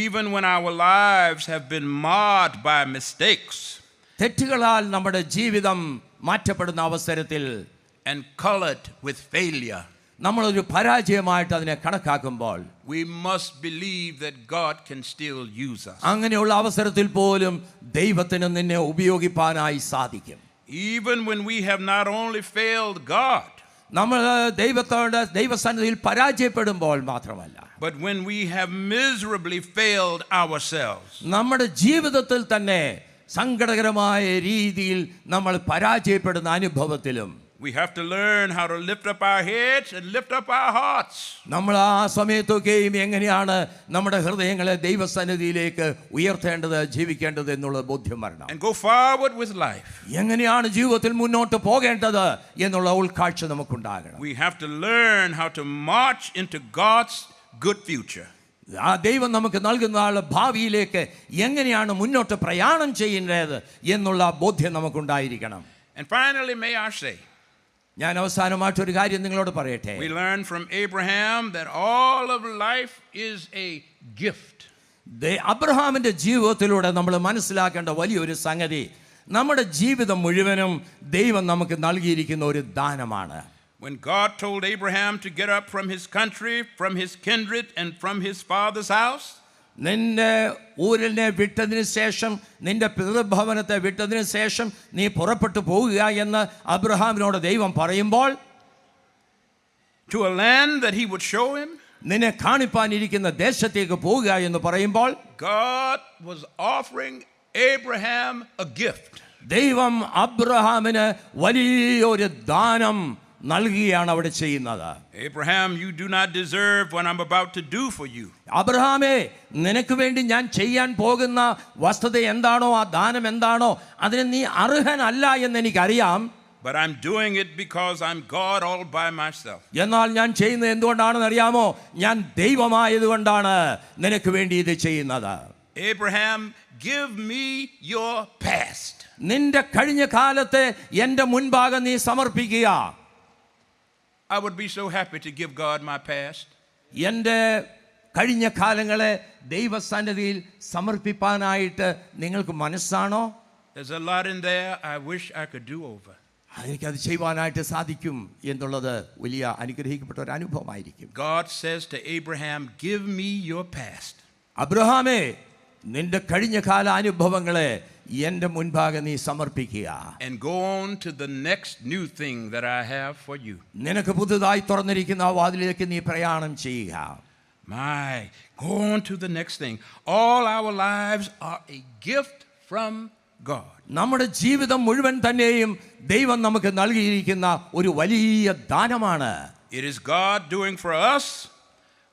Even when our lives have been marred by mistakes തെറ്റുകളാൽ നമ്മുടെ ജീവിതം മാറ്റപ്പെടുന്ന അവസരത്തിൽ and colored with failure, നമ്മളൊരു പരാജയമായിട്ട് അതിനെ കണക്കാക്കുമ്പോൾ we must believe that God can still use us. അങ്ങനെയുള്ള അവസരത്തിൽ പോലും ദൈവത്തിന് നിന്നെ ഉപയോഗിപ്പാനായി സാധിക്കും. Even when we have not only failed God, നമ്മൾ ദൈവസന്നിധിയിൽ പരാജയപ്പെടുമ്പോൾ മാത്രമല്ല, but when we have miserably failed ourselves. നമ്മുടെ ജീവിതത്തിൽ തന്നെ സങ്കടകരമായ രീതിയിൽ നമ്മൾ പരാജയപ്പെടുന്ന അനുഭവത്തിലും We have to learn how to lift up our heads and lift up our hearts. നമ്മൾ ആ സമയത്തൊക്കെയും എങ്ങനെയാണ് നമ്മുടെ ഹൃദയങ്ങളെ ദൈവസന്നിധിയിലേക്ക് ഉയർത്തേണ്ടത്, ജീവിക്കേണ്ടത് എന്നുള്ള ബോധ്യം വരണം. And go forward with life. എങ്ങനെയാണ് ജീവിതത്തിൽ മുന്നോട്ട് പോകേണ്ടത് എന്നുള്ള ഉൾക്കാഴ്ച നമുക്കുണ്ടാകണം. We have to learn how to march into God's good future. ആ ദൈവം നമുക്ക് നൽകുന്ന ഭാവിയിലേക്ക് എങ്ങനെയാണ് മുന്നോട്ട് പ്രയാണം ചെയ്യേണ്ടത് എന്നുള്ള ബോധ്യം നമുക്കുണ്ടായിരിക്കണം. And finally, may I say, ഞാൻ അവസാനമായിട്ടൊരു കാര്യം നിങ്ങളോട് പറയട്ടെ. we learn from Abraham that all of life is a gift. അബ്രഹാമിന്റെ ജീവിതത്തിലൂടെ നമ്മൾ മനസ്സിലാക്കേണ്ട വലിയൊരു സംഗതി, നമ്മുടെ ജീവിതം മുഴുവനും ദൈവം നമുക്ക് നൽകിയിരിക്കുന്ന ഒരു ദാനമാണ്. When God told Abraham to get up from his country, from his kindred, and from his father's house, നിന്റെ ഊരിനെ വിട്ടതിന് ശേഷം, നിന്റെ പിതൃഭവനത്തെ വിട്ടതിന് ശേഷം നീ പുറപ്പെട്ടു പോവുക എന്ന് അബ്രഹാമിനോട് ദൈവം പറയുമ്പോൾ, to a land that he would show him, നിന്നെ കാണിപ്പാനിരിക്കുന്ന ദേശത്തേക്ക് പോവുക എന്ന് പറയുമ്പോൾ, God was offering Abraham a gift. ദൈവം അബ്രഹാമിന് വലിയൊരു ദാനം നൽകുകയാണ് അവിടെ ചെയ്യുന്നത്. Abraham, you do not deserve what I'm about to do for you. അബ്രഹാമേ, നിനക്ക് വേണ്ടി ഞാൻ ചെയ്യാൻ പോകുന്ന വസ്തുത എന്താണോ, ആ ദാനം എന്താണോ, അതിന് നീ അർഹനല്ല എന്ന് എനിക്കറിയാം. But I'm doing it because I'm God all by myself. എന്നാൽ ഞാൻ ചെയ്യുന്നത് എന്തുകൊണ്ടാണെന്ന് അറിയാമോ? ഞാൻ ദൈവമായതുകൊണ്ടാണ് നിനക്ക് വേണ്ടി ഇത് ചെയ്യുന്നത്. Abraham, give me your past. നിന്റെ കഴിഞ്ഞ കാലത്തെ എൻ്റെ മുൻപാകെ നീ സമർപ്പിക്കുക. I would be so happy to give God my past. എൻ്റെ കഴിഞ്ഞ കാലങ്ങളെ ദൈവസന്നിധിയിൽ സമർപ്പിപ്പാനായിട്ട് നിങ്ങൾക്ക് മനസ്സാണോ? There's a lot in there I wish I could do over. എനിക്കത് ചെയ്യുവാനായിട്ട് സാധിക്കും എന്നുള്ളത് വലിയ അനുഗ്രഹിക്കപ്പെട്ട ഒരു അനുഭവമായിരിക്കും. God says to Abraham, give me your past. അബ്രഹാമേ, നിന്റെ കഴിഞ്ഞ കാല അനുഭവങ്ങളെ എൻ്റെ മുൻപാകെ നീ സമർപ്പിക്കുക. And go on to the next new thing that I have for you. നിനക്ക് പുതുതായി തുറന്നിരിക്കുന്ന ആ വാതിലേക്ക് നീ പ്രയാണം ചെയ്യുക. My, go on to the next thing. All our lives are a gift from God. നമ്മുടെ ജീവിതം മുഴുവൻ തന്നെയും ദൈവം നമുക്ക് നൽകിയിരിക്കുന്ന ഒരു വലിയ ദാനമാണ്. It is God doing for us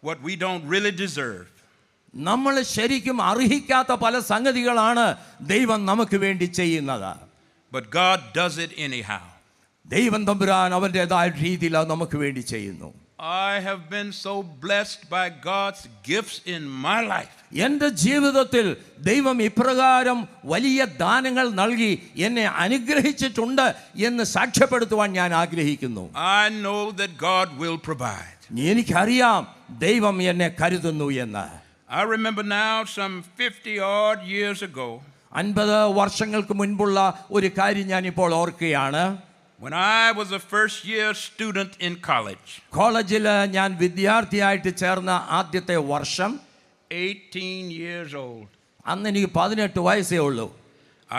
what we don't really deserve. നമ്മൾ ശരിക്കും അർഹിക്കാത്ത പല സംഗതികളാണ് ദൈവം നമുക്ക് വേണ്ടി ചെയ്യുന്നത്. But God does it anyhow. ദൈവം തമ്പുരാൻ അവൻ്റെതായ രീതിയിൽ അത് നമുക്ക് വേണ്ടി ചെയ്യുന്നു. I have been so blessed by God's gifts in my life. എൻ്റെ ജീവിതത്തിൽ ദൈവം ഇപ്രകാരം വലിയ ദാനങ്ങൾ നൽകി എന്നെ അനുഗ്രഹിച്ചിട്ടുണ്ട് എന്ന് സാക്ഷ്യപ്പെടുത്തുവാൻ ഞാൻ ആഗ്രഹിക്കുന്നു. I know that God will provide. എനിക്കറിയാം ദൈവം എന്നെ കരുതുന്നു എന്ന്. I remember now some 50 odd years ago. 50 വർഷങ്ങൾക്ക് മുൻപുള്ള ഒരു കാര്യം ഞാനിപ്പോൾ ഓർക്കുകയാണ്. When I was a first year student in college, കോളേജിൽ ഞാൻ വിദ്യാർത്ഥിയായിട്ട് ചേർന്ന ആദ്യത്തെ വർഷം, 18 years old, അന്ന് എനിക്ക് 18 വയസ്സേ ഉള്ളൂ.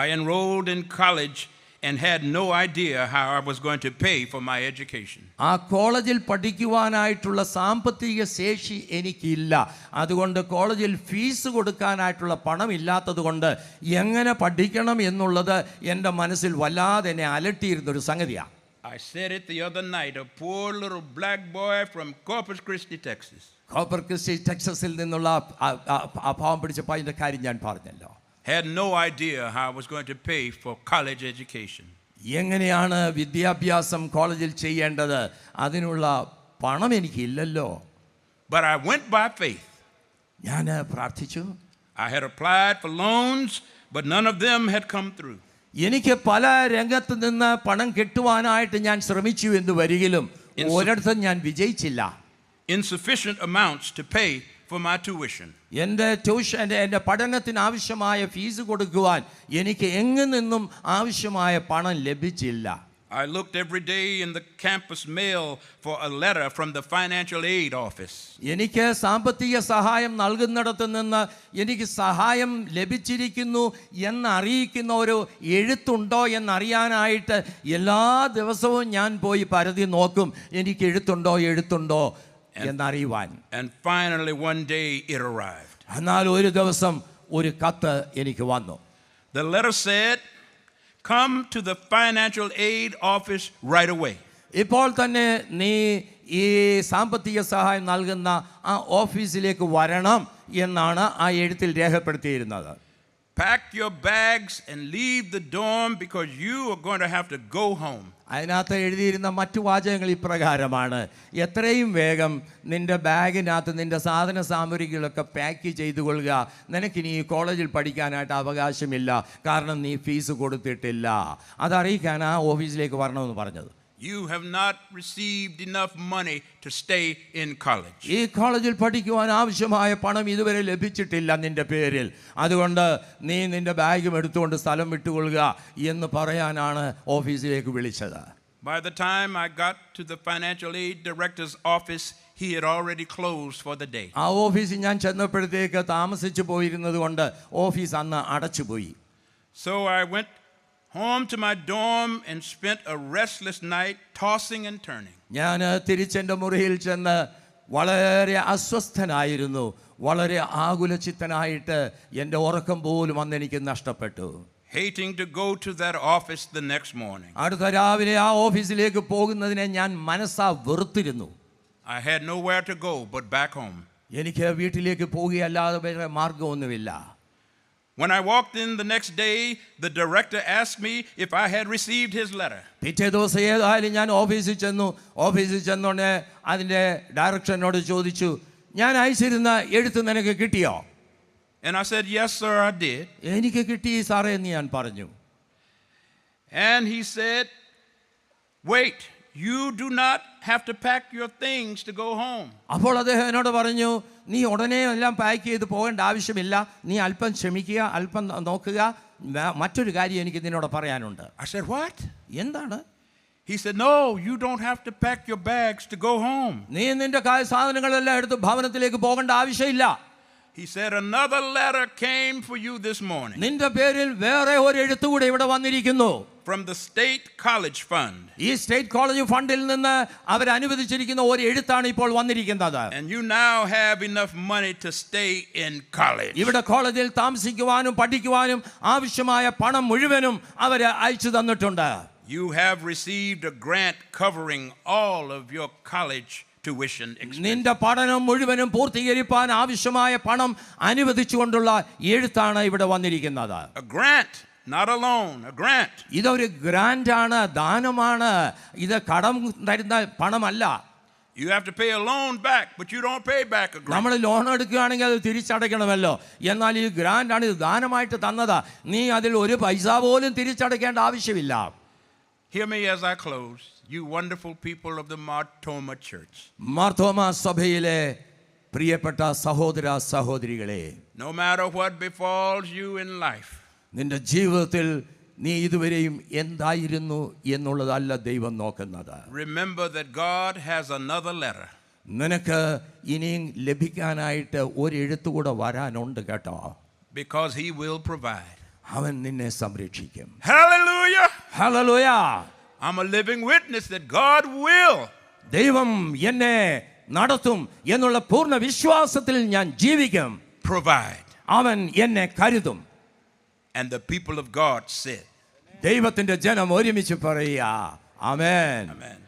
I enrolled in college and had no idea how I was going to pay for my education. ആ കോളേജിൽ പഠിക്കുവാനായിട്ടുള്ള സാമ്പത്തിക ശേഷി എനിക്കില്ല. അതുകൊണ്ട് കോളേജിൽ ഫീസ് കൊടുക്കാനായിട്ടുള്ള പണം ഇല്ലാത്തത് കൊണ്ട് എങ്ങനെ പഠിക്കണം എന്നുള്ളത് എൻ്റെ മനസ്സിൽ വല്ലാതെ എന്നെ അലട്ടിയിരുന്നൊരു സംഗതിയാണ്. I said it the other night, a poor little black boy from Corpus Christi, Texas. Corpus Christi ടെക്സസിൽ നിന്നുള്ള ആ പാവം പിടിച്ച പയ്യൻ്റെ കാര്യം ഞാൻ പറഞ്ഞല്ലോ. Had no idea how I was going to pay for college education. എങ്ങനെയാണ് വിദ്യാഭ്യാസം കോളേജിൽ ചെയ്യേണ്ടത്, അതിനുള്ള പണം എനിക്കില്ലല്ലോ. But I went by faith. ഞാൻ പ്രാർത്ഥിച്ചു. I had applied for loans, but none of them had come through. എനിക്ക് പല രംഗത്ത് നിന്ന് പണം കിട്ടുവാനായിട്ട് ഞാൻ ശ്രമിച്ചു എന്ന് വരികിലും ഒരിടത്തും ഞാൻ വിജയിച്ചില്ല. Insufficient amounts to pay for my tuition. എൻ്റെ പഠനത്തിന് ആവശ്യമായ ഫീസ് കൊടുക്കുവാൻ എനിക്ക് എങ്ങു നിന്നും ആവശ്യമായ പണം ലഭിച്ചില്ല. I looked every day in the campus mail for a letter from the financial aid office. എനിക്ക് സാമ്പത്തിക സഹായം നൽകുന്നിടത്ത് നിന്ന് എനിക്ക് സഹായം ലഭിച്ചിരിക്കുന്നു എന്നറിയിക്കുന്ന ഒരു എഴുത്തുണ്ടോ എന്നറിയാനായിട്ട് എല്ലാ ദിവസവും ഞാൻ പോയി പരതി നോക്കും, എനിക്ക് എഴുത്തുണ്ടോ എന്നറിയുവാൻ. And finally one day it arrived. എന്നാൽ ഒരു ദിവസം ഒരു കത്ത് എനിക്ക് വന്നു. The letter said, "Come to the financial aid office right away." ഇപ്പോൾ തന്നെ നീ ഈ സാമ്പത്തിക സഹായം നൽകുന്ന ആ ഓഫീസിലേക്ക് വരണം എന്നാണ് ആ എഴുത്തിൽ രേഖപ്പെടുത്തിയിരുന്നത്. Pack your bags and leave the dorm because you are going to have to go home. അതിനകത്ത് എഴുതിയിരുന്ന മറ്റു വാചകങ്ങൾ ഇപ്രകാരമാണ്: എത്രയും വേഗം നിൻ്റെ ബാഗിനകത്ത് നിൻ്റെ സാധന സാമഗ്രികളൊക്കെ പാക്ക് ചെയ്തു കൊള്ളുക, നിനക്കിനി ഈ കോളേജിൽ പഠിക്കാനായിട്ട് അവകാശമില്ല, കാരണം നീ ഫീസ് കൊടുത്തിട്ടില്ല. അതറിയിക്കാൻ ആ ഓഫീസിലേക്ക് വരണമെന്ന് പറഞ്ഞത്. You have not received enough money to stay in college. ഈ കോളേജിൽ പഠിക്കുവാൻ ആവശ്യമായ പണം ഇതുവരെ ലഭിച്ചിട്ടില്ല നിൻ്റെ പേരിൽ, അതുകൊണ്ട് നീ നിൻ്റെ ബാഗും എടുത്തുകൊണ്ട് സ്ഥലം വിട്ടുകൊള്ളുക എന്ന് പറയാനാണ് ഓഫീസിലേക്ക് വിളിച്ചത്. By the time I got to the financial aid director's office, he had already closed for the day. ആ ഓഫീസിൽ ഞാൻ ചെന്നപ്പോഴത്തേക്ക് താമസിച്ചു പോയിരുന്നത് കൊണ്ട് ഓഫീസ് അന്ന് അടച്ചുപോയി. So I went home to my dorm and spent a restless night tossing and turning. ഞാൻ തിരിച്ചെൻ്റെ മുറിയിൽ ചെന്ന് വളരെ അസ്വസ്ഥനായിരുന്നു, വളരെ ആകുലചിത്തനായിട്ട് എൻ്റെ ഉറക്കം പോലും അന്ന് എനിക്ക് നഷ്ടപ്പെട്ടു. Hating to go to that office the next morning. അടുത്ത രാവിലെ ആ ഓഫീസിലേക്ക് പോകുന്നതിനെ ഞാൻ മനസ്സാ വെറുത്തിരുന്നു. I had nowhere to go but back home. എനിക്ക് വീട്ടിലേക്ക് പോകുകയല്ലാതെ വേറെ മാർഗമൊന്നുമില്ല. When I walked in the next day, the director asked me if I had received his letter. പിറ്റേ ദിവസം ഏതായാലും ഞാൻ ഓഫീസിൽ ചെന്നോണ്ട് അതിൻ്റെ ഡയറക്ടറിനോട് ചോദിച്ചു, ഞാൻ അയച്ചിരുന്ന എഴുത്ത് നിനക്ക് കിട്ടിയോ? And I said, "Yes, sir, I did." എനിക്ക് കിട്ടി സാറേ എന്ന് ഞാൻ പറഞ്ഞു. And he said, "Wait, you do not have to pack your things to go home." അപ്പോൾ അദ്ദേഹം എന്നോട് പറഞ്ഞു, നീ ഉടനെ എല്ലാം പാക്ക് ചെയ്ത് പോകേണ്ട ആവശ്യമില്ല, നീ അല്പം ക്ഷമിക്കുക, അല്പം നോക്കുക, മറ്റൊരു കാര്യം എനിക്ക് നിന്നോട് പറയാനുണ്ട്. I said, "What?" എന്താണ്? He said, "No, you don't have to pack your bags to go home." നീ നിന്റെ സാധനങ്ങളെല്ലാം എടുത്ത് ഭവനത്തിലേക്ക് പോകേണ്ട ആവശ്യമില്ല. He said, "Another letter came for you this morning നിന്റെ പേരിൽ വേറെ ഒരു എഴുത്ത് കൂടെ ഇവിടെ വന്നിരിക്കുന്നു. from the state college fund. ഈ സ്റ്റേറ്റ് കോളേജ് ഫണ്ടിൽ നിന്ന് അവർ അനുവദിച്ചിരിക്കുന്ന ഒരു എഴുത്താണ് ഇപ്പോൾ വന്നിരിക്കുന്നത്. And you now have enough money to stay in college." ഇവിടെ കോളേജിൽ താമസിക്കുവാനും പഠിക്കുവാനും ആവശ്യമായ പണം മുഴുവനും അവർ അയച്ചു തന്നിട്ടുണ്ട്. You have received a grant covering all of your college tuition expenses. നിന്റെ പഠനം മുഴുവനും പൂർത്തീകരിക്കാൻ ആവശ്യമായ പണം അനുവദിച്ചുകൊണ്ടുള്ള എഴുത്താണ് ഇവിടെ വന്നിരിക്കുന്നത്. A grant, not a loan, a grant. ഇതൊരു ഗ്രാൻഡാണ്, ദാനമാണ്. ഇത് കടം തരുന്ന പണമല്ല. You have to pay a loan back, but you don't pay back a grant. നമ്മൾ ലോൺ എടുക്കുകയാണെങ്കിൽ അത് തിരിച്ചടയ്ക്കണമല്ലോ. എന്നാൽ ഈ ഗ്രാൻഡാണ്, ഇത് ദാനമായിട്ട് തന്നതാ. നീ അതിൽ ഒരു പൈസ പോലും തിരിച്ചടയ്ക്കേണ്ട ആവശ്യമില്ല. Hear me as I close, you wonderful people of the Martoma Church. Marthoma സഭയിലെ പ്രിയപ്പെട്ട സഹോദര സഹോദരികളെ, No matter what befalls you in life, നിന്റെ ജീവിതത്തിൽ നീ ഇതുവരെയും എന്തായിരുന്നു എന്നുള്ളതല്ല ദൈവം നോക്കുന്നത്. Remember that God has another letter. നിനക്ക് ഇനിയും ലഭിക്കാനായിട്ട് ഒരു എഴുത്ത് കൂടെ വരാനുണ്ട് കേട്ടോ. Because he will provide. അവൻ നിന്നെ സംരക്ഷിക്കും. Hallelujah! Hallelujah. I'm a living witness that God will ദൈവം എന്നെ നടത്തും എന്നുള്ള പൂർണ്ണ വിശ്വാസത്തിൽ ഞാൻ ജീവിക്കും. provide. അവൻ എന്നെ കരുതും. And the people of God said, ദൈവത്തിന്റെ ജനം ഒരുമിച്ച് പറയുക ആമേൻ. Amen.